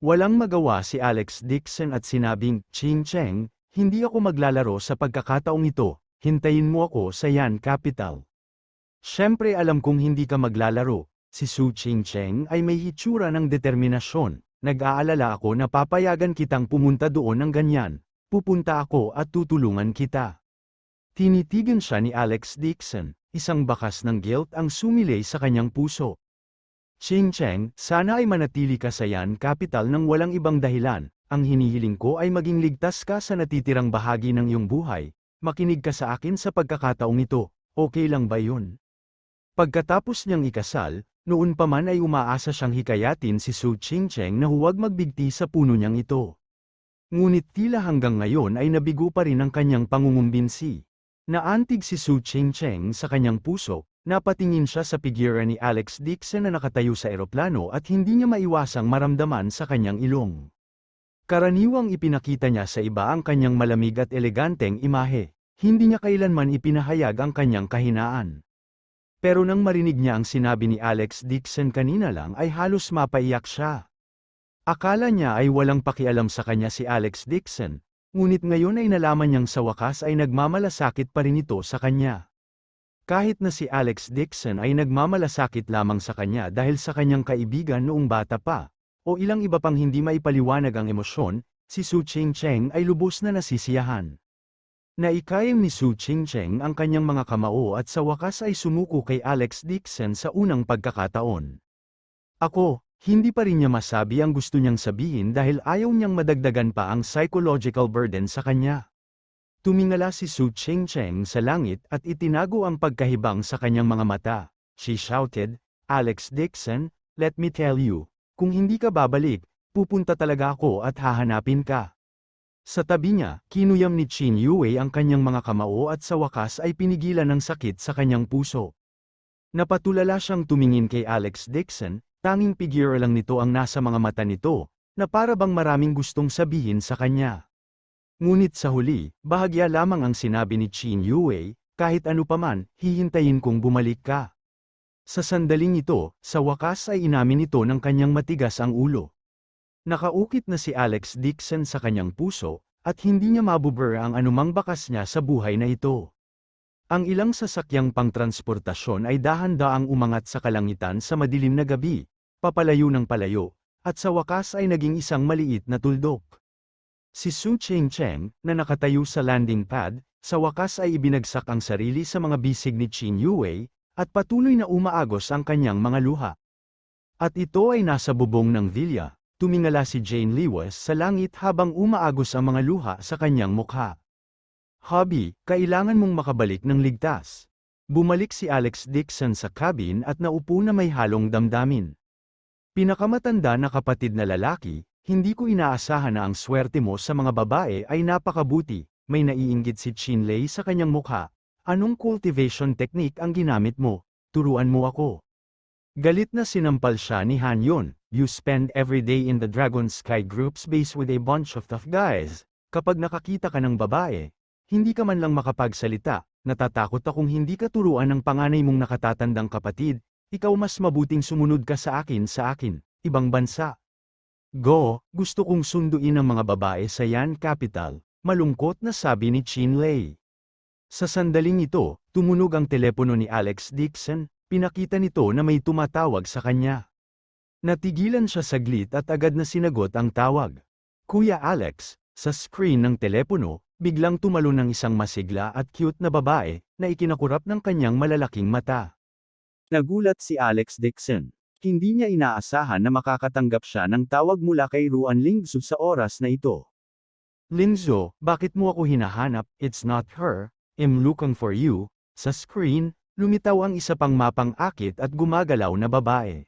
S2: Walang magawa si Alex Dixon at sinabing, "Qingcheng, hindi ako maglalaro sa pagkakataong ito, hintayin mo ako sa Yan Capital." Siyempre alam kong hindi ka maglalaro, si Su Qingcheng ay may hitsura ng determinasyon. Nag-aalala ako na papayagan kitang pumunta doon ng ganyan, pupunta ako at tutulungan kita. Tinitigan siya ni Alex Dixon, isang bakas ng guilt ang sumilay sa kanyang puso. Qingcheng, sana ay manatili ka sa Yan Capital ng walang ibang dahilan, ang hinihiling ko ay maging ligtas ka sa natitirang bahagi ng iyong buhay, makinig ka sa akin sa pagkakataong ito, okay lang ba yun? Pagkatapos niyang ikasal, noon pa man ay umaasa siyang hikayatin si Su Qingcheng na huwag magbigti sa puno niyang ito. Ngunit tila hanggang ngayon ay nabigo pa rin ang kanyang pangungumbinsi. Naantig si Su Qingcheng sa kanyang puso, napatingin siya sa figura ni Alex Dixon na nakatayo sa eroplano at hindi niya maiwasang maramdaman sa kanyang ilong. Karaniwang ipinakita niya sa iba ang kanyang malamig at eleganteng imahe, hindi niya kailanman ipinahayag ang kanyang kahinaan. Pero nang marinig niya ang sinabi ni Alex Dixon kanina lang ay halos mapaiyak siya. Akala niya ay walang pakialam sa kanya si Alex Dixon, ngunit ngayon ay nalaman niyang sa wakas ay nagmamalasakit pa rin ito sa kanya. Kahit na si Alex Dixon ay nagmamalasakit lamang sa kanya dahil sa kanyang kaibigan noong bata pa, o ilang iba pang hindi maipaliwanag ang emosyon, si Su Qingcheng ay lubos na nasisiyahan. Naikayam ni Su Qingcheng ang kanyang mga kamao at sa wakas ay sumuko kay Alex Dixon sa unang pagkakataon. Ako, hindi pa rin niya masabi ang gusto niyang sabihin dahil ayaw niyang madagdagan pa ang psychological burden sa kanya. Tumingala si Su Qingcheng sa langit at itinago ang pagkahibang sa kanyang mga mata. She shouted, "Alex Dixon, let me tell you, kung hindi ka babalik, pupunta talaga ako at hahanapin ka." Sa tabi niya, kinuyam ni Qin Yue ang kanyang mga kamao at sa wakas ay pinigilan ng sakit sa kanyang puso. Napatulala siyang tumingin kay Alex Dixon, tanging figure lang nito ang nasa mga mata nito, na para bang maraming gustong sabihin sa kanya. Ngunit sa huli, bahagya lamang ang sinabi ni Qin Yue, "Kahit ano paman, hihintayin kong bumalik ka." Sa sandaling ito, sa wakas ay inamin ito ng kanyang matigas ang ulo. Nakaukit na si Alex Dixon sa kanyang puso, at hindi niya mabubura ang anumang bakas niya sa buhay na ito. Ang ilang sasakyang pangtransportasyon ay dahan-daang umangat sa kalangitan sa madilim na gabi, papalayo ng palayo, at sa wakas ay naging isang maliit na tuldok. Si Su Qingcheng, na nakatayo sa landing pad, sa wakas ay ibinagsak ang sarili sa mga bisig ni Qin Yue, at patuloy na umaagos ang kanyang mga luha. At ito ay nasa bubong ng villa. Tumingala si Jane Lewis sa langit habang umaagos ang mga luha sa kanyang mukha. "Hobby, kailangan mong makabalik ng ligtas." Bumalik si Alex Dixon sa cabin at naupo na may halong damdamin. "Pinakamatanda na kapatid na lalaki, hindi ko inaasahan na ang swerte mo sa mga babae ay napakabuti." May naiinggit si Qin Lei sa kanyang mukha. "Anong cultivation technique ang ginamit mo? Turuan mo ako." Galit na sinampal siya ni Han Yun. "You spend every day in the Dragon Sky Group's base with a bunch of tough guys. Kapag nakakita ka ng babae, hindi ka man lang makapagsalita, natatakot akong hindi ka turuan ng panganay mong nakatatandang kapatid, ikaw mas mabuting sumunod ka sa akin, ibang bansa." "Go, gusto kong sunduin ang mga babae sa Yan Capital," malungkot na sabi ni Qin Lei. Sa sandaling ito, tumunog ang telepono ni Alex Dixon, pinakita nito na may tumatawag sa kanya. Natigilan siya saglit at agad na sinagot ang tawag. "Kuya Alex," sa screen ng telepono, biglang tumalon ng isang masigla at cute na babae, na ikinakurap ng kanyang malalaking mata.
S1: Nagulat si Alex Dixon. Hindi niya inaasahan na makakatanggap siya ng tawag mula kay Ruan Lingzhu sa oras na ito.
S2: "Lingzhu, bakit mo ako hinahanap? It's not her, I'm looking for you." Sa screen, lumitaw ang isa pang mapang-akit at gumagalaw na babae.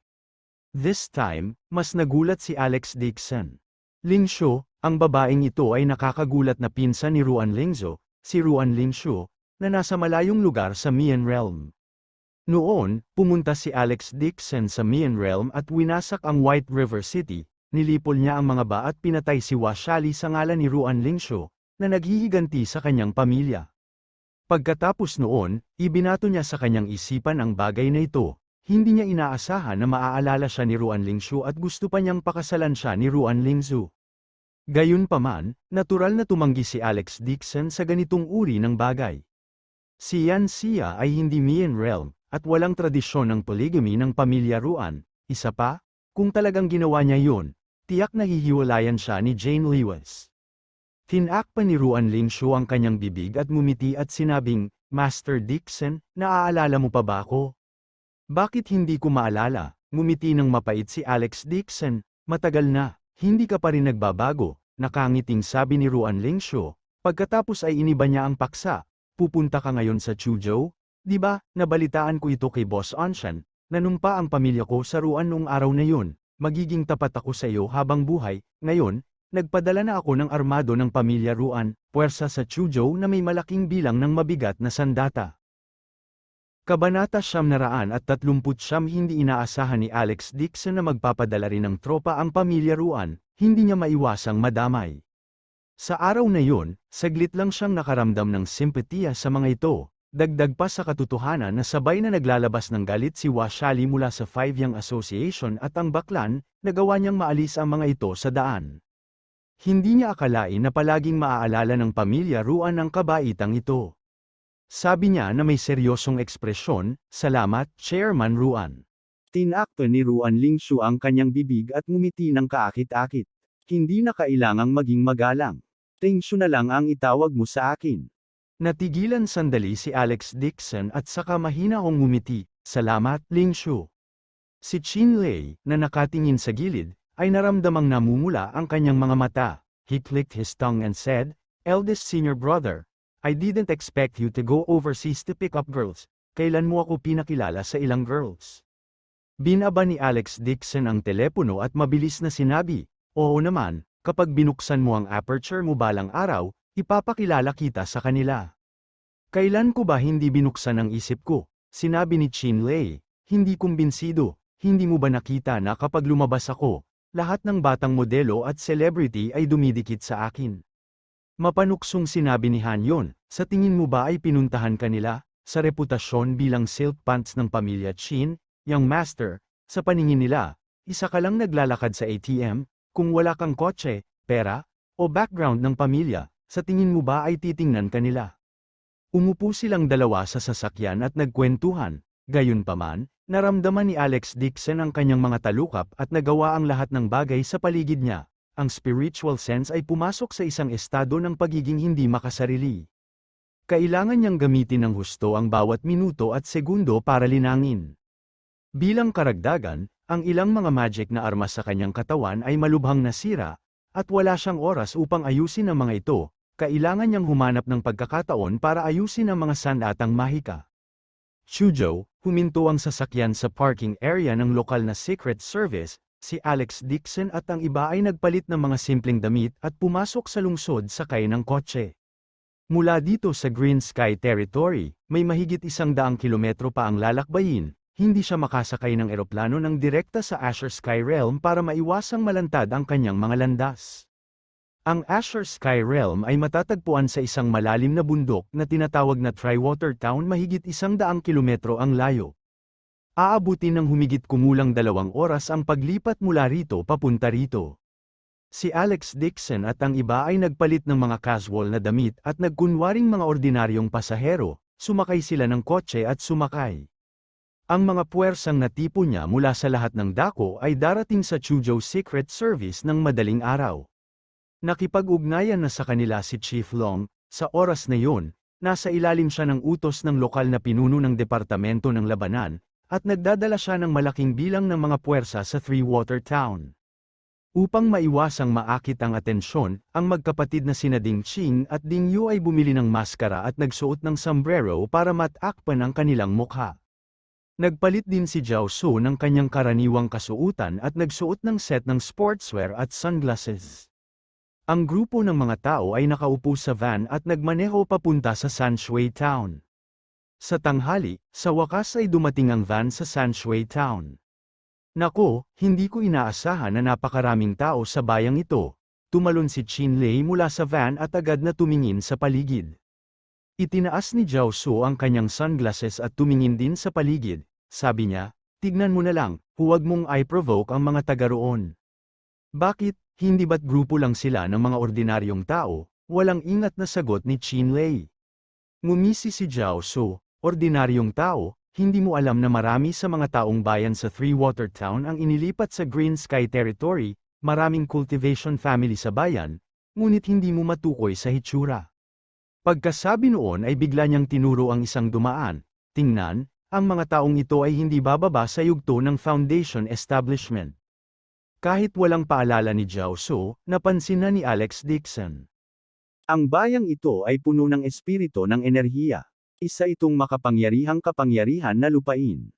S2: This time, mas nagulat si Alex Dixon. Lingzhu, ang babaeng ito ay nakakagulat na pinsan ni Ruan Lingzhu, si Ruan Lingzhu, na nasa malayong lugar sa Mian Realm. Noon, pumunta si Alex Dixon sa Mian Realm at winasak ang White River City, nilipol niya ang mga ba at pinatay si Washali sa ngalan ni Ruan Lingzhu, na naghihiganti sa kanyang pamilya. Pagkatapos noon, ibinato niya sa kanyang isipan ang bagay na ito. Hindi niya inaasahan na maaalala siya ni Ruan Lingshu at gusto pa niyang pakasalan siya ni Ruan Lingzu. Gayunpaman, natural na tumanggi si Alex Dixon sa ganitong uri ng bagay. Si Yan Xia ay hindi Mian realm, at walang tradisyon ng polygamy ng pamilya Ruan. Isa pa, kung talagang ginawa niya yun, tiyak na hihiwalayan siya ni Jane Lewis. Tinakpa ni Ruan Lingshu ang kanyang bibig at ngumiti at sinabing, Master Dixon, naaalala mo pa ba ako? Bakit hindi ko maalala? Ngumiti ng mapait si Alex Dixon, matagal na, hindi ka pa rin nagbabago, nakangiting sabi ni Ruan Lingshu. Pagkatapos ay iniba niya ang paksa, pupunta ka ngayon sa Chuzhou? Di ba, nabalitaan ko ito kay Boss Anshan, nanumpa ang pamilya ko sa Ruan noong araw na yun, magiging tapat ako sa iyo habang buhay. Ngayon, nagpadala na ako ng armado ng pamilya Ruan, puwersa sa Chuzhou na may malaking bilang ng mabigat na sandata. Kabanata 939. Hindi inaasahan ni Alex Dixon na magpapadala rin ng tropa ang pamilya Ruan, hindi niya maiwasang madamay. Sa araw na yun, saglit lang siyang nakaramdam ng simpatiya sa mga ito, dagdag pa sa katotohanan na sabay na naglalabas ng galit si Washali mula sa Five Young Association at ang baklan, nagawa niyang maalis ang mga ito sa daan. Hindi niya akalain na palaging maaalala ng pamilya Ruan ang kabaitang ito. Sabi niya na may seryosong ekspresyon, salamat, Chairman Ruan.
S1: Tinakpa ni Ruan Lingshu ang kanyang bibig at ngumiti ng kaakit-akit. Hindi na kailangang maging magalang. Lingshu na lang ang itawag mo sa akin.
S2: Natigilan sandali si Alex Dixon at saka mahinahong ngumiti, salamat, Lingshu. Si Chin Lei, na nakatingin sa gilid, ay naramdamang namumula ang kanyang mga mata. He clicked his tongue and said, eldest senior brother, I didn't expect you to go overseas to pick up girls. Kailan mo ako pinakilala sa ilang girls? Binaba ni Alex Dixon ang telepono at mabilis na sinabi, oo naman, kapag binuksan mo ang aperture mo balang araw, ipapakilala kita sa kanila. Kailan ko ba hindi binuksan ang isip ko? Sinabi ni Chin Lei, hindi kumbinsido, hindi mo ba nakita na kapag lumabas ako, lahat ng batang modelo at celebrity ay dumidikit sa akin? Mapanuksong sinabi ni Han Yon, sa tingin mo ba ay pinuntahan kanila, sa reputasyon bilang silk pants ng pamilya Chin, young master, sa paningin nila, isa ka lang naglalakad sa ATM, kung wala kang kotse, pera, o background ng pamilya, sa tingin mo ba ay titingnan kanila? Umupo silang dalawa sa sasakyan at nagkwentuhan, gayunpaman, naramdaman ni Alex Dixon ang kanyang mga talukap at nagawa ang lahat ng bagay sa paligid niya. Ang spiritual sense ay pumasok sa isang estado ng pagiging hindi makasarili. Kailangan niyang gamitin ng husto ang bawat minuto at segundo para linangin. Bilang karagdagan, ang ilang mga magic na armas sa kanyang katawan ay malubhang nasira, at wala siyang oras upang ayusin ang mga ito, kailangan niyang humanap ng pagkakataon para ayusin ang mga sandatang mahika. Chuzhou, huminto ang sasakyan sa parking area ng lokal na Secret Service. Si Alex Dixon at ang iba ay nagpalit ng mga simpleng damit at pumasok sa lungsod sakay ng kotse. Mula dito sa Green Sky Territory, may mahigit 100 kilometro pa ang lalakbayin, hindi siya makasakay ng eroplano ng direkta sa Azure Sky Realm para maiwasang malantad ang kanyang mga landas. Ang Azure Sky Realm ay matatagpuan sa isang malalim na bundok na tinatawag na Tri-Water Town, mahigit 100 kilometro ang layo. Aabutin ng humigit kumulang 2 oras ang paglipat mula rito papunta rito. Si Alex Dixon at ang iba ay nagpalit ng mga casual na damit at nagkunwaring mga ordinaryong pasahero, sumakay sila ng kotse at sumakay. Ang mga puwersang natipo niya mula sa lahat ng dako ay darating sa Chuzhou Secret Service ng madaling araw. Nakipag-ugnayan na sa kanila si Chief Long, sa oras na yun, nasa ilalim siya ng utos ng lokal na pinuno ng Departamento ng Labanan, at nagdadala siya ng malaking bilang ng mga puwersa sa Three-Water Town. Upang maiwasang maakit ang atensyon, ang magkapatid na sina Ding Ching at Ding Yu ay bumili ng maskara at nagsuot ng sombrero para matakpan ang kanilang mukha. Nagpalit din si Zhao Su ng kanyang karaniwang kasuutan at nagsuot ng set ng sportswear at sunglasses. Ang grupo ng mga tao ay nakaupo sa van at nagmaneho papunta sa Sanshui Town. Sa tanghali, sa wakas ay dumating ang van sa Sanshui Town. Nako, hindi ko inaasahan na napakaraming tao sa bayang ito. Tumalon si Chin Lei mula sa van at agad na tumingin sa paligid. Itinaas ni Zhao Su ang kanyang sunglasses at tumingin din sa paligid. Sabi niya, tignan mo na lang, huwag mong i-provoke ang mga taga roon. Bakit, hindi ba't grupo lang sila ng mga ordinaryong tao? Walang ingat na sagot ni Qin Lei. Ngumisi si Zhao Su, ordinaryong tao, hindi mo alam na marami sa mga taong bayan sa Three Water Town ang inilipat sa Green Sky Territory, maraming cultivation family sa bayan, ngunit hindi mo matukoy sa hitsura. Pagkasabi noon ay bigla niyang tinuro ang isang dumaan, tingnan, ang mga taong ito ay hindi bababa sa yugto ng Foundation Establishment. Kahit walang paalala ni Zhao Su, napansin na ni Alex Dixon.
S1: Ang bayang ito ay puno ng espiritu ng enerhiya. Isa itong makapangyarihang kapangyarihan na lupain.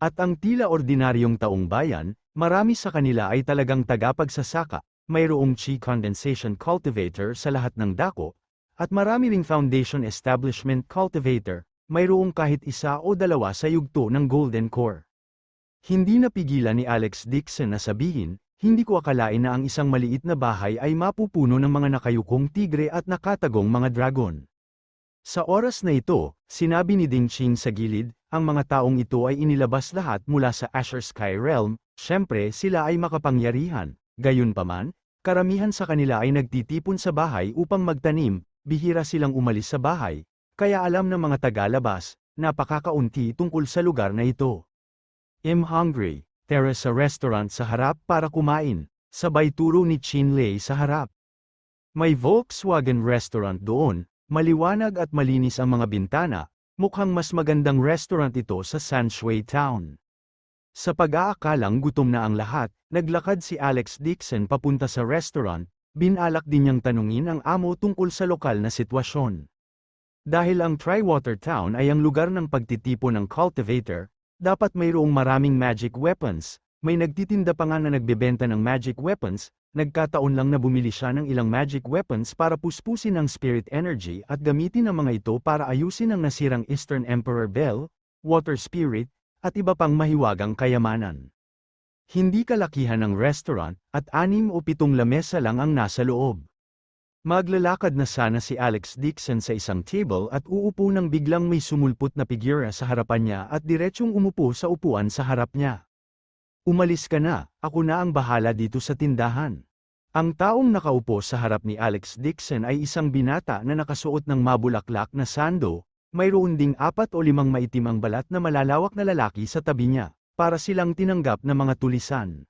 S2: At ang tila ordinaryong taong bayan, marami sa kanila ay talagang tagapagsasaka, mayroong chi condensation cultivator sa lahat ng dako, at marami ring foundation establishment cultivator, mayroong kahit isa o dalawa sa yugto ng Golden Core. Hindi napigilan ni Alex Dixon na sabihin, hindi ko akalain na ang isang maliit na bahay ay mapupuno ng mga nakayukong tigre at nakatagong mga dragon. Sa oras na ito, sinabi ni Ding Qing sa gilid, ang mga taong ito ay inilabas lahat mula sa Azure Sky Realm, syempre sila ay makapangyarihan, gayunpaman, karamihan sa kanila ay nagtitipon sa bahay upang magtanim, bihira silang umalis sa bahay, kaya alam ng mga tagalabas, napakakaunti tungkol sa lugar na ito. I'm hungry, tara sa restaurant sa harap para kumain, sabay turo ni Qin Lei sa harap. May Volkswagen restaurant doon, maliwanag at malinis ang mga bintana, mukhang mas magandang restaurant ito sa Sanshui Town. Sa pag-aakalang gutom na ang lahat, naglakad si Alex Dixon papunta sa restaurant, binalak din niyang tanungin ang amo tungkol sa lokal na sitwasyon. Dahil ang Tri-Water Town ay ang lugar ng pagtitipon ng cultivator, dapat mayroong maraming magic weapons, may nagtitinda pa nga na nagbebenta ng magic weapons, nagkataon lang na bumili siya ng ilang magic weapons para puspusin ang spirit energy at gamitin ang mga ito para ayusin ang nasirang Eastern Emperor Bell, Water Spirit, at iba pang mahiwagang kayamanan. Hindi kalakihan ng restaurant, at 6 o 7 lamesa lang ang nasa loob. Maglalakad na sana si Alex Dixon sa isang table at uupo nang biglang may sumulpot na figura sa harapan niya at diretsyong umupo sa upuan sa harap niya. Umalis ka na, ako na ang bahala dito sa tindahan. Ang taong nakaupo sa harap ni Alex Dixon ay isang binata na nakasuot ng mabulaklak na sando, mayroon ding 4 o 5 maitim ang balat na malalawak na lalaki sa tabi niya, para silang tinanggap na mga tulisan.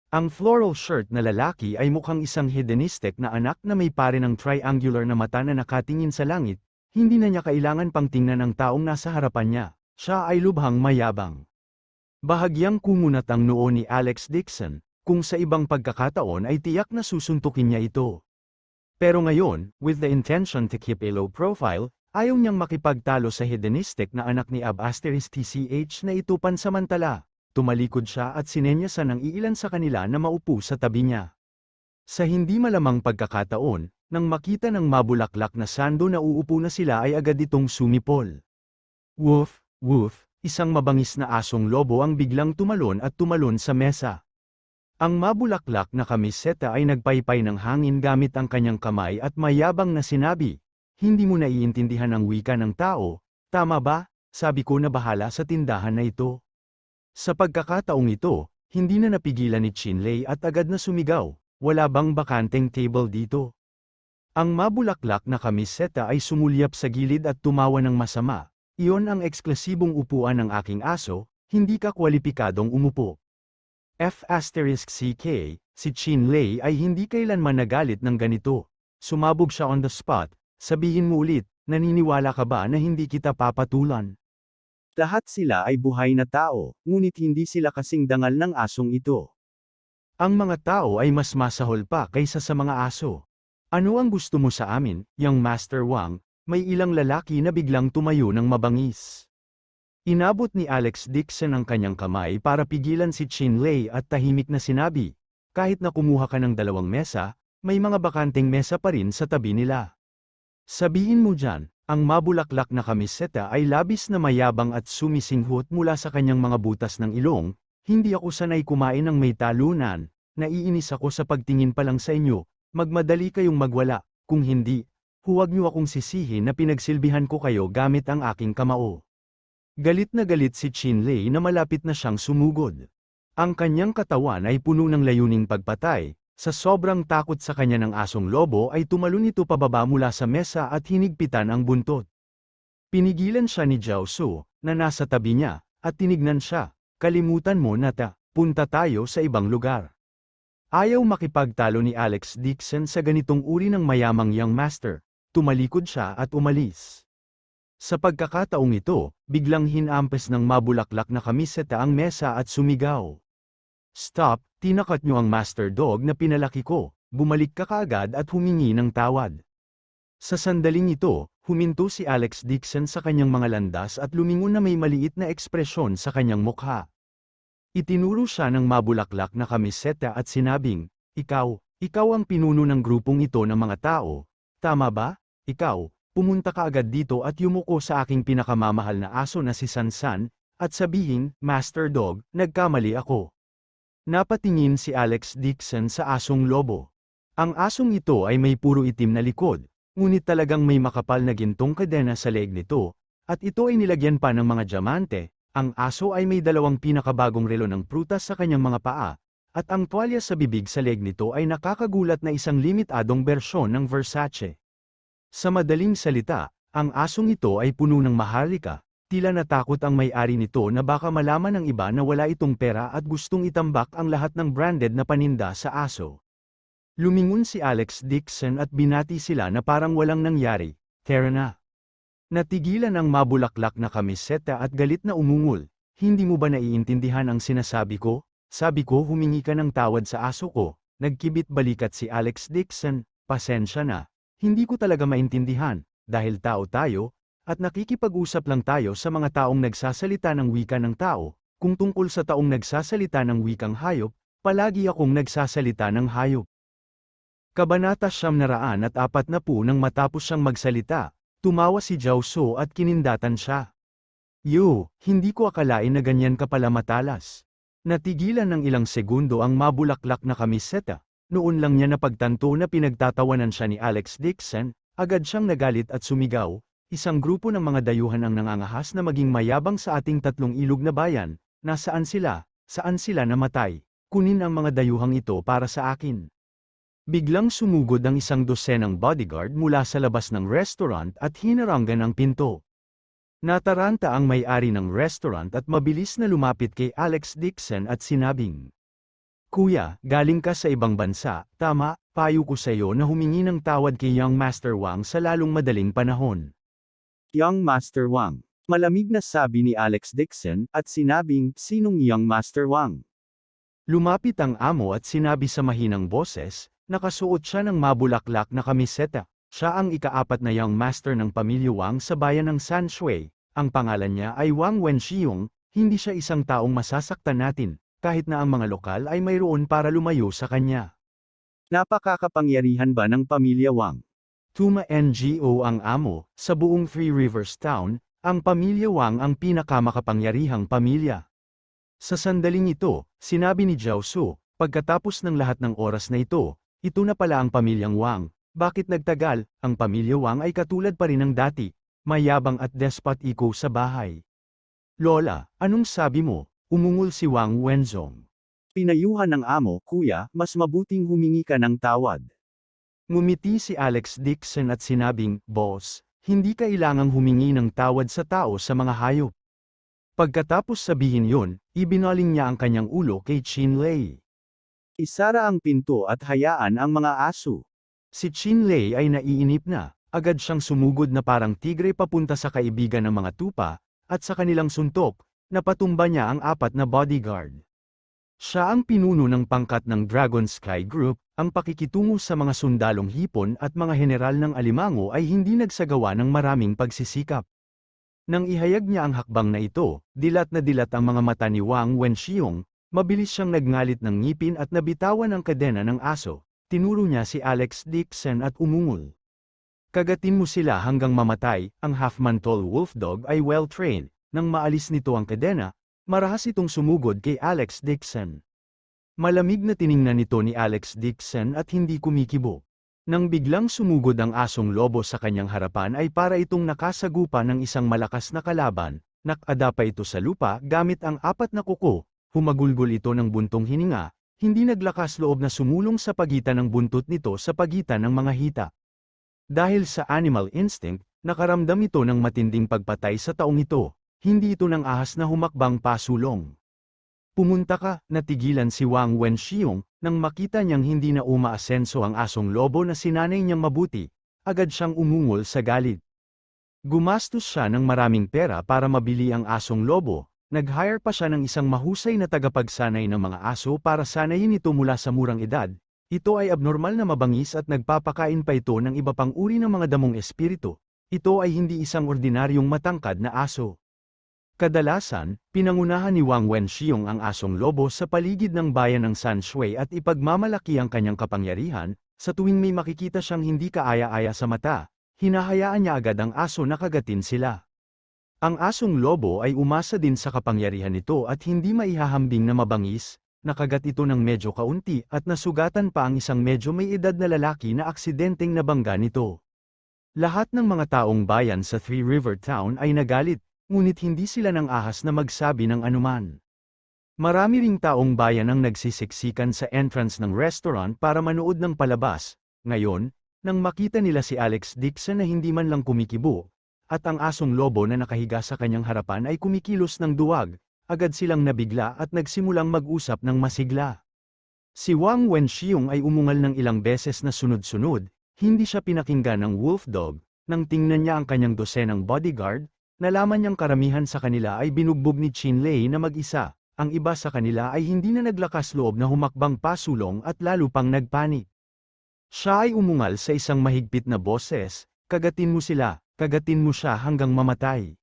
S2: Ang floral shirt na lalaki ay mukhang isang hedonistic na anak na may pare ng triangular na mata na nakatingin sa langit, hindi na niya kailangan pang tingnan ang taong nasa harapan niya, siya ay lubhang mayabang. Bahagyang kumunat ang noo ni Alex Dixon, kung sa ibang pagkakataon ay tiyak na susuntukin niya ito. Pero ngayon, with the intention to keep a low profile, ayaw niyang makipagtalo sa hedonistic na anak ni Ab***TCH na ito pansamantala. Tumalikod siya at sinenyasan ng iilan sa kanila na maupo sa tabi niya. Sa hindi malamang pagkakataon, nang makita ng mabulaklak na sando na uupo na sila ay agad itong sumipol. Woof, woof, isang mabangis na asong lobo ang biglang tumalon at tumalon sa mesa. Ang mabulaklak na kamiseta ay nagpaypay ng hangin gamit ang kanyang kamay at mayabang na sinabi, "Hindi mo naiintindihan ang wika ng tao, tama ba? Sabi ko na bahala sa tindahan na ito." Sa pagkakataong ito, hindi na napigilan ni Qin Lei at agad na sumigaw, "Wala bang bakanteng table dito?" Ang mabulaklak na kamiseta ay sumulyap sa gilid at tumawa ng masama, "Iyon ang eksklusibong upuan ng aking aso, hindi ka kwalipikadong umupo." F***CK, si Qin Lei ay hindi kailanman nagalit ng ganito. Sumabog siya on the spot, "Sabihin mo ulit, naniniwala ka ba na hindi kita papatulan?"
S1: Lahat sila ay buhay na tao, ngunit hindi sila kasing dangal ng asong ito.
S2: Ang mga tao ay mas masahol pa kaysa sa mga aso. "Ano ang gusto mo sa amin, young Master Wang?" May ilang lalaki na biglang tumayo ng mabangis. Inabot ni Alex Dixon ang kanyang kamay para pigilan si Qin Lei at tahimik na sinabi, "Kahit na kumuha ka ng 2 mesa, may mga bakanteng mesa pa rin sa tabi nila. Sabihin mo dyan." Ang mabulaklak na kamiseta ay labis na mayabang at sumisinghot mula sa kanyang mga butas ng ilong, "Hindi ako sanay kumain ng may talunan, naiinis ako sa pagtingin pa lang sa inyo, magmadali kayong magwala, kung hindi, huwag niyo akong sisihin na pinagsilbihan ko kayo gamit ang aking kamao. Galit na galit si Chinlei na malapit na siyang sumugod. Ang kanyang katawan ay puno ng layuning pagpatay, sa sobrang takot sa kanya ng asong lobo ay tumalon ito pababa mula sa mesa at hinigpitan ang buntot. Pinigilan siya ni Jiao Su, na nasa tabi niya, at tinignan siya, kalimutan mo na punta tayo sa ibang lugar. Ayaw makipagtalo ni Alex Dixon sa ganitong uri ng mayamang young master, tumalikod siya at umalis. Sa pagkakataong ito, biglang hinampes ng mabulaklak na kamiseta ang mesa at sumigaw. Stop, tinakat niyo ang master dog na pinalaki ko, bumalik ka kaagad at humingi ng tawad. Sa sandaling ito, huminto si Alex Dixon sa kanyang mga landas at lumingon na may maliit na ekspresyon sa kanyang mukha. Itinuro siya ng mabulaklak na kamiseta at sinabing, ikaw ang pinuno ng grupong ito ng mga tao, tama ba? Ikaw, pumunta ka agad dito at yumuko sa aking pinakamamahal na aso na si Sansan, at sabihin, Master Dog, nagkamali ako. Napatingin si Alex Dixon sa asong lobo. Ang asong ito ay may puro itim na likod, ngunit talagang may makapal na gintong kadena sa leeg nito, at ito ay nilagyan pa ng mga diamante. Ang aso ay may dalawang pinakabagong relo ng prutas sa kanyang mga paa, at ang tuwalya sa bibig sa leeg nito ay nakakagulat na isang limitadong bersyon ng Versace. Sa madaling salita, ang asong ito ay puno ng maharlika, tila natakot ang may-ari nito na baka malaman ng iba na wala itong pera at gustong itambak ang lahat ng branded na paninda sa aso. Lumingon si Alex Dixon at binati sila na parang walang nangyari, tara na. Natigilan ang mabulaklak na kamiseta at galit na umungol, hindi mo ba naiintindihan ang sinasabi ko? Sabi ko humingi ka ng tawad sa aso ko, nagkibit balikat si Alex Dixon, pasensya na, hindi ko talaga maintindihan, dahil tao tayo, at nakikipag-usap lang tayo sa mga taong nagsasalita ng wika ng tao, kung tungkol sa taong nagsasalita ng wikang hayop, palagi akong nagsasalita ng hayop. Kabanata 940 nang matapos siyang magsalita, tumawa si Jiao Su at kinindatan siya. Hindi ko akalain na ganyan ka pala matalas. Natigilan ng ilang segundo ang mabulaklak na kamiseta, noon lang niya napagtanto na pinagtatawanan siya ni Alex Dixon, agad siyang nagalit at sumigaw, isang grupo ng mga dayuhan ang nangangahas na maging mayabang sa ating tatlong ilog na bayan, nasaan sila, saan sila namatay, kunin ang mga dayuhang ito para sa akin. Biglang sumugod ang isang dosenang bodyguard mula sa labas ng restaurant at hinarangan ang pinto. Nataranta ang may-ari ng restaurant at mabilis na lumapit kay Alex Dixon at sinabing, Kuya, galing ka sa ibang bansa, tama, payo ko sa iyo na humingi ng tawad kay Young Master Wang sa lalong madaling panahon.
S1: Young Master Wang. Malamig na sabi ni Alex Dixon, at sinabing, sinong Young Master Wang?
S2: Lumapit ang amo at sinabi sa mahinang boses, nakasuot siya ng mabulaklak na kamiseta. Siya ang ika-4 na Young Master ng pamilya Wang sa bayan ng Sanshui. Ang pangalan niya ay Wang Wenxiong, hindi siya isang taong masasaktan natin, kahit na ang mga lokal ay mayroon para lumayo sa kanya.
S1: Napakakapangyarihan ba ng pamilya Wang?
S2: Tuma NGO ang amo, sa buong Three Rivers Town, ang pamilya Wang ang pinakamakapangyarihang pamilya. Sa sandaling ito, sinabi ni Jiao Su, pagkatapos ng lahat ng oras na ito na pala ang pamilyang Wang. Bakit nagtagal? Ang pamilya Wang ay katulad pa rin ng dati, mayabang at despot iko sa bahay. Lola, anong sabi mo? Umungol si Wang Wenzong.
S1: Pinayuhan ng amo, kuya, mas mabuting humingi ka ng tawad.
S2: Ngumiti si Alex Dixon at sinabing, Boss, hindi kailangang humingi ng tawad sa tao sa mga hayop. Pagkatapos sabihin yon, ibinaling niya ang kanyang ulo kay Chinlei.
S1: Isara ang pinto at hayaan ang mga aso.
S2: Si Chinlei ay naiinip na, agad siyang sumugod na parang tigre papunta sa kaibigan ng mga tupa, at sa kanilang suntok, napatumba niya ang 4 na bodyguard. Siya ang pinuno ng pangkat ng Dragon Sky Group, ang pakikitungo sa mga sundalong hipon at mga general ng alimango ay hindi nagsagawa ng maraming pagsisikap. Nang ihayag niya ang hakbang na ito, dilat na dilat ang mga mata ni Wang Wenxiong, mabilis siyang nagngalit ng ngipin at nabitawan ang kadena ng aso, tinuro niya si Alex Dixon at umungol. Kagatin mo sila hanggang mamatay, ang half-man-tall wolfdog ay well-trained, nang maalis nito ang kadena, marahas itong sumugod kay Alex Dixon. Malamig na tiningnan nito ni Alex Dixon at hindi kumikibo. Nang biglang sumugod ang asong lobo sa kanyang harapan ay para itong nakasagupa ng isang malakas na kalaban, nakada pa ito sa lupa gamit ang 4 na kuko, humagulgol ito ng buntong hininga, hindi naglakas loob na sumulong sa pagitan ng buntot nito sa pagitan ng mga hita. Dahil sa animal instinct, nakaramdam ito ng matinding pagpatay sa taong ito, hindi ito ng ahas na humakbang pasulong. Pumunta ka, natigilan si Wang Wenxiong, nang makita niyang hindi na umaasenso ang asong lobo na sinanay niyang mabuti, agad siyang umungol sa galit. Gumastos siya ng maraming pera para mabili ang asong lobo, nag-hire pa siya ng isang mahusay na tagapagsanay ng mga aso para sanayin ito mula sa murang edad. Ito ay abnormal na mabangis at nagpapakain pa ito ng iba pang uri ng mga damong espiritu. Ito ay hindi isang ordinaryong matangkad na aso. Kadalasan, pinangunahan ni Wang Wenxiong ang asong lobo sa paligid ng bayan ng Sanshui at ipagmamalaki ang kanyang kapangyarihan, sa tuwing may makikita siyang hindi kaaya-aya sa mata, hinahayaan niya agad ang aso na kagatin sila. Ang asong lobo ay umasa din sa kapangyarihan nito at hindi maihahambing na mabangis, nakagat ito ng medyo kaunti at nasugatan pa ang isang medyo may edad na lalaki na aksidenteng nabangga nito. Lahat ng mga taong bayan sa Three River Town ay nagalit, ngunit hindi sila ng ahas na magsabi ng anuman. Marami ring taong bayan ang nagsisiksikan sa entrance ng restaurant para manood ng palabas. Ngayon, nang makita nila si Alex Dixon na hindi man lang kumikibo, at ang asong lobo na nakahiga sa kanyang harapan ay kumikilos ng duwag, agad silang nabigla at nagsimulang mag-usap ng masigla. Si Wang Wenxiong ay umungal ng ilang beses na sunod-sunod, hindi siya pinakinggan ng wolf dog. Nang tingnan niya ang kanyang dosenang bodyguard, nalaman niyang karamihan sa kanila ay binugbog ni Qin Lei na mag-isa, ang iba sa kanila ay hindi na naglakas loob na humakbang pasulong at lalo pang nagpanik. Siya ay umungal sa isang mahigpit na boses, "Kagatin mo sila, kagatin mo siya hanggang mamatay."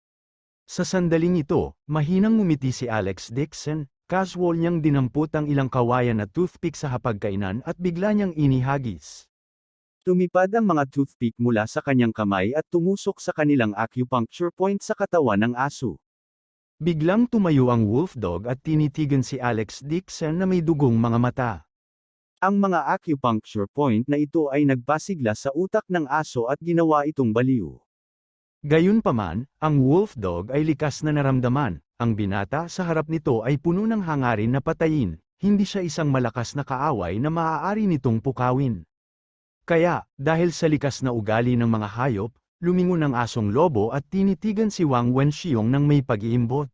S2: Sa sandaling ito, mahinang ngumiti si Alex Dixon, casual niyang dinampot ang ilang kawayan na toothpick sa hapagkainan at bigla niyang inihagis.
S1: Lumipad ang mga toothpick mula sa kanyang kamay at tumusok sa kanilang acupuncture point sa katawan ng aso.
S2: Biglang tumayo ang wolfdog at tinitigan si Alex Dixon na may dugong mga mata.
S1: Ang mga acupuncture point na ito ay nagpasigla sa utak ng aso at ginawa itong baliw.
S2: Gayunpaman, ang wolfdog ay likas na naramdaman, ang binata sa harap nito ay puno ng hangarin na patayin, hindi siya isang malakas na kaaway na maaari nitong pukawin. Kaya, dahil sa likas na ugali ng mga hayop, lumingon ang asong lobo at tinitigan si Wang Wenxiong ng may pag-iimbot.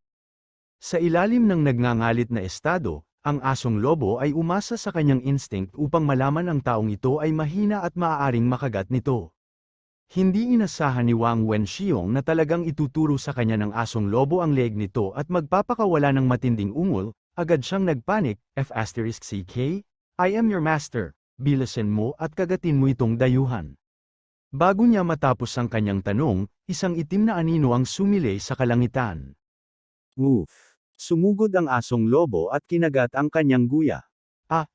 S2: Sa ilalim ng nagngangalit na estado, ang asong lobo ay umasa sa kanyang instinct upang malaman ang taong ito ay mahina at maaaring makagat nito. Hindi inasahan ni Wang Wenxiong na talagang ituturo sa kanya ng asong lobo ang leeg nito at magpapakawala ng matinding ungol, agad siyang nagpanik, F***CK, "I am your master. Bilasin mo at kagatin mo itong dayuhan." Bago niya matapos ang kanyang tanong, isang itim na anino ang sumilay sa kalangitan.
S1: Woof! Sumugod ang asong lobo at kinagat ang kanyang guya.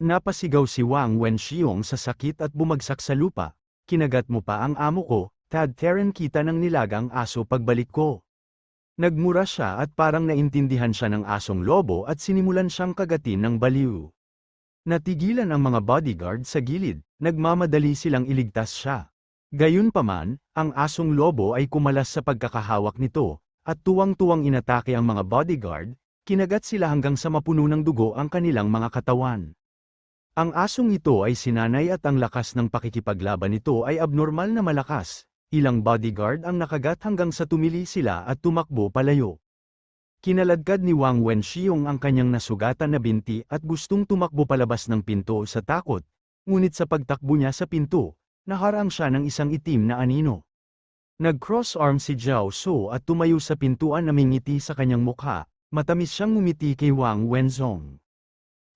S2: Napasigaw si Wang Wenxiong sa sakit at bumagsak sa lupa. "Kinagat mo pa ang amo ko, Tad Theron, kita ng nilagang aso pagbalik ko." Nagmura siya at parang naintindihan siya ng asong lobo at sinimulan siyang kagatin ng baliw. Natigilan ang mga bodyguard sa gilid, nagmamadali silang iligtas siya. Gayunpaman, ang asong lobo ay kumalas sa pagkakahawak nito, at tuwang-tuwang inatake ang mga bodyguard, kinagat sila hanggang sa mapuno ng dugo ang kanilang mga katawan. Ang asong ito ay sinanay at ang lakas ng pakikipaglaban nito ay abnormal na malakas, ilang bodyguard ang nakagat hanggang sa tumili sila at tumakbo palayo. Kinaladkad ni Wang Wenxiong ang kanyang nasugatan na binti at gustong tumakbo palabas ng pinto sa takot, ngunit sa pagtakbo niya sa pinto, naharang siya ng isang itim na anino. Nag-cross arm si Zhao Su at tumayo sa pintuan na may ngiti sa kanyang mukha, matamis siyang ngumiti kay Wang Wenzong.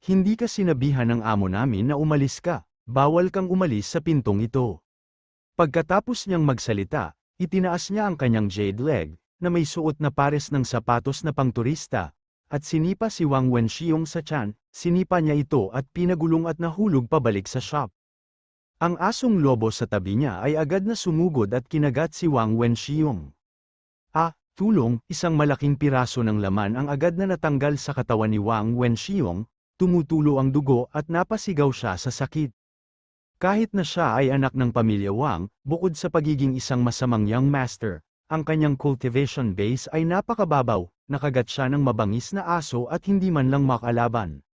S2: "Hindi ka sinabihan ng amo namin na umalis ka, bawal kang umalis sa pintong ito." Pagkatapos niyang magsalita, itinaas niya ang kanyang jade leg, na may suot na pares ng sapatos na pangturista, at sinipa si Wang Wenxiong sa tiyan, sinipa niya ito at pinagulong at nahulog pabalik sa shop. Ang asong lobo sa tabi niya ay agad na sumugod at kinagat si Wang Wenxiong. Tulong, isang malaking piraso ng laman ang agad na natanggal sa katawan ni Wang Wenxiong, tumutulo ang dugo at napasigaw siya sa sakit. Kahit na siya ay anak ng pamilya Wang, bukod sa pagiging isang masamang young master, ang kanyang cultivation base ay napakababaw, nakagat siya ng mabangis na aso at hindi man lang makalaban.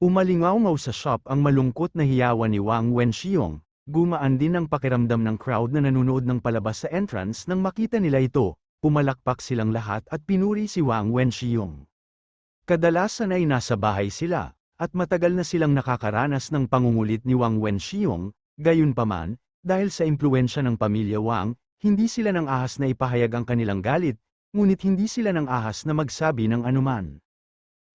S2: Umalingaw-ngaw sa shop ang malungkot na hiyawan ni Wang Wenxiong, gumaan din ang pakiramdam ng crowd na nanonood ng palabas sa entrance nang makita nila ito, pumalakpak silang lahat at pinuri si Wang Wenxiong. Kadalasan ay nasa bahay sila, at matagal na silang nakakaranas ng pangungulit ni Wang Wenxiong, gayunpaman, dahil sa impluwensya ng pamilya Wang, hindi sila nang ahas na ipahayag ang kanilang galit, ngunit hindi sila nang ahas na magsabi ng anuman.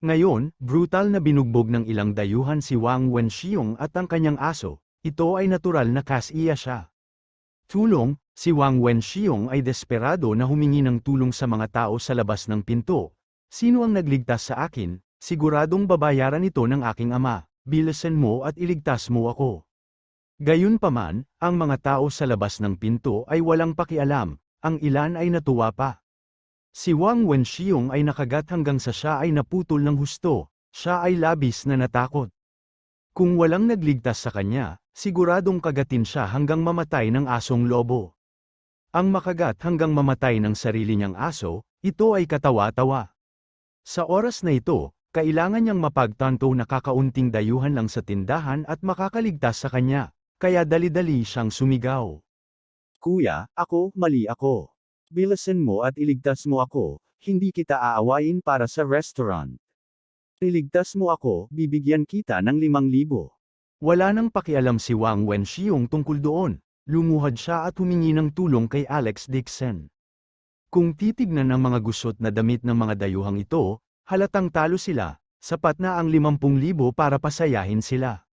S2: Ngayon, brutal na binugbog ng ilang dayuhan si Wang Wenxiong at ang kanyang aso, ito ay natural na kasiya siya. Tulong, si Wang Wenxiong ay desperado na humingi ng tulong sa mga tao sa labas ng pinto. Sino ang nagligtas sa akin? Siguradong babayaran ito ng aking ama, bilisan mo at iligtas mo ako. Gayunpaman, ang mga tao sa labas ng pinto ay walang pakialam, ang ilan ay natuwa pa. Si Wang Wenxiong ay nakagat hanggang sa siya ay naputol ng husto, siya ay labis na natakot. Kung walang nagligtas sa kanya, siguradong kagatin siya hanggang mamatay ng asong lobo. Ang makagat hanggang mamatay ng sarili niyang aso, ito ay katawa-tawa. Sa oras na ito, kailangan niyang mapagtanto na kakaunting dayuhan lang sa tindahan at makakaligtas sa kanya. Kaya dali-dali siyang sumigaw.
S1: Kuya, mali ako. Bilisan mo at iligtas mo ako, hindi kita aawayin para sa restaurant. Iligtas mo ako, bibigyan kita ng 5,000.
S2: Wala nang pakialam si Wang Wenxiong tungkol doon, lumuhad siya at humingi ng tulong kay Alex Dixon. Kung titignan ang mga gusot na damit ng mga dayuhang ito, halatang talo sila, sapat na ang 50,000 para pasayahin sila.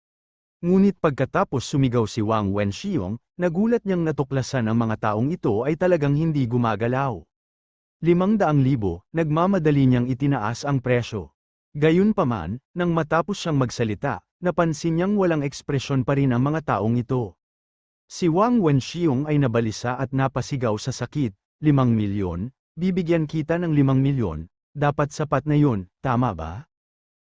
S2: Ngunit pagkatapos sumigaw si Wang Wenxiong, nagulat niyang natuklasan ang mga taong ito ay talagang hindi gumagalaw. 500,000, nagmamadali niyang itinaas ang presyo. Gayunpaman, nang matapos siyang magsalita, napansin niyang walang ekspresyon pa rin ang mga taong ito. Si Wang Wenxiong ay nabalisa at napasigaw sa sakit, 5,000,000, bibigyan kita ng 5,000,000, dapat sapat na yun, tama ba?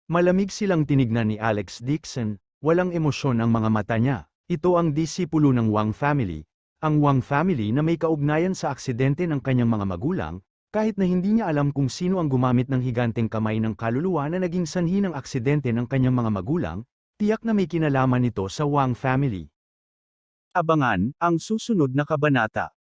S2: Malamig silang tinignan ni Alex Dixon. Walang emosyon ang mga mata niya. Ito ang disipulo ng Wang family. Ang Wang family na may kaugnayan sa aksidente ng kanyang mga magulang, kahit na hindi niya alam kung sino ang gumamit ng higanteng kamay ng kaluluwa na naging sanhi ng aksidente ng kanyang mga magulang, tiyak na may kinalaman nito sa Wang family.
S1: Abangan ang susunod na kabanata.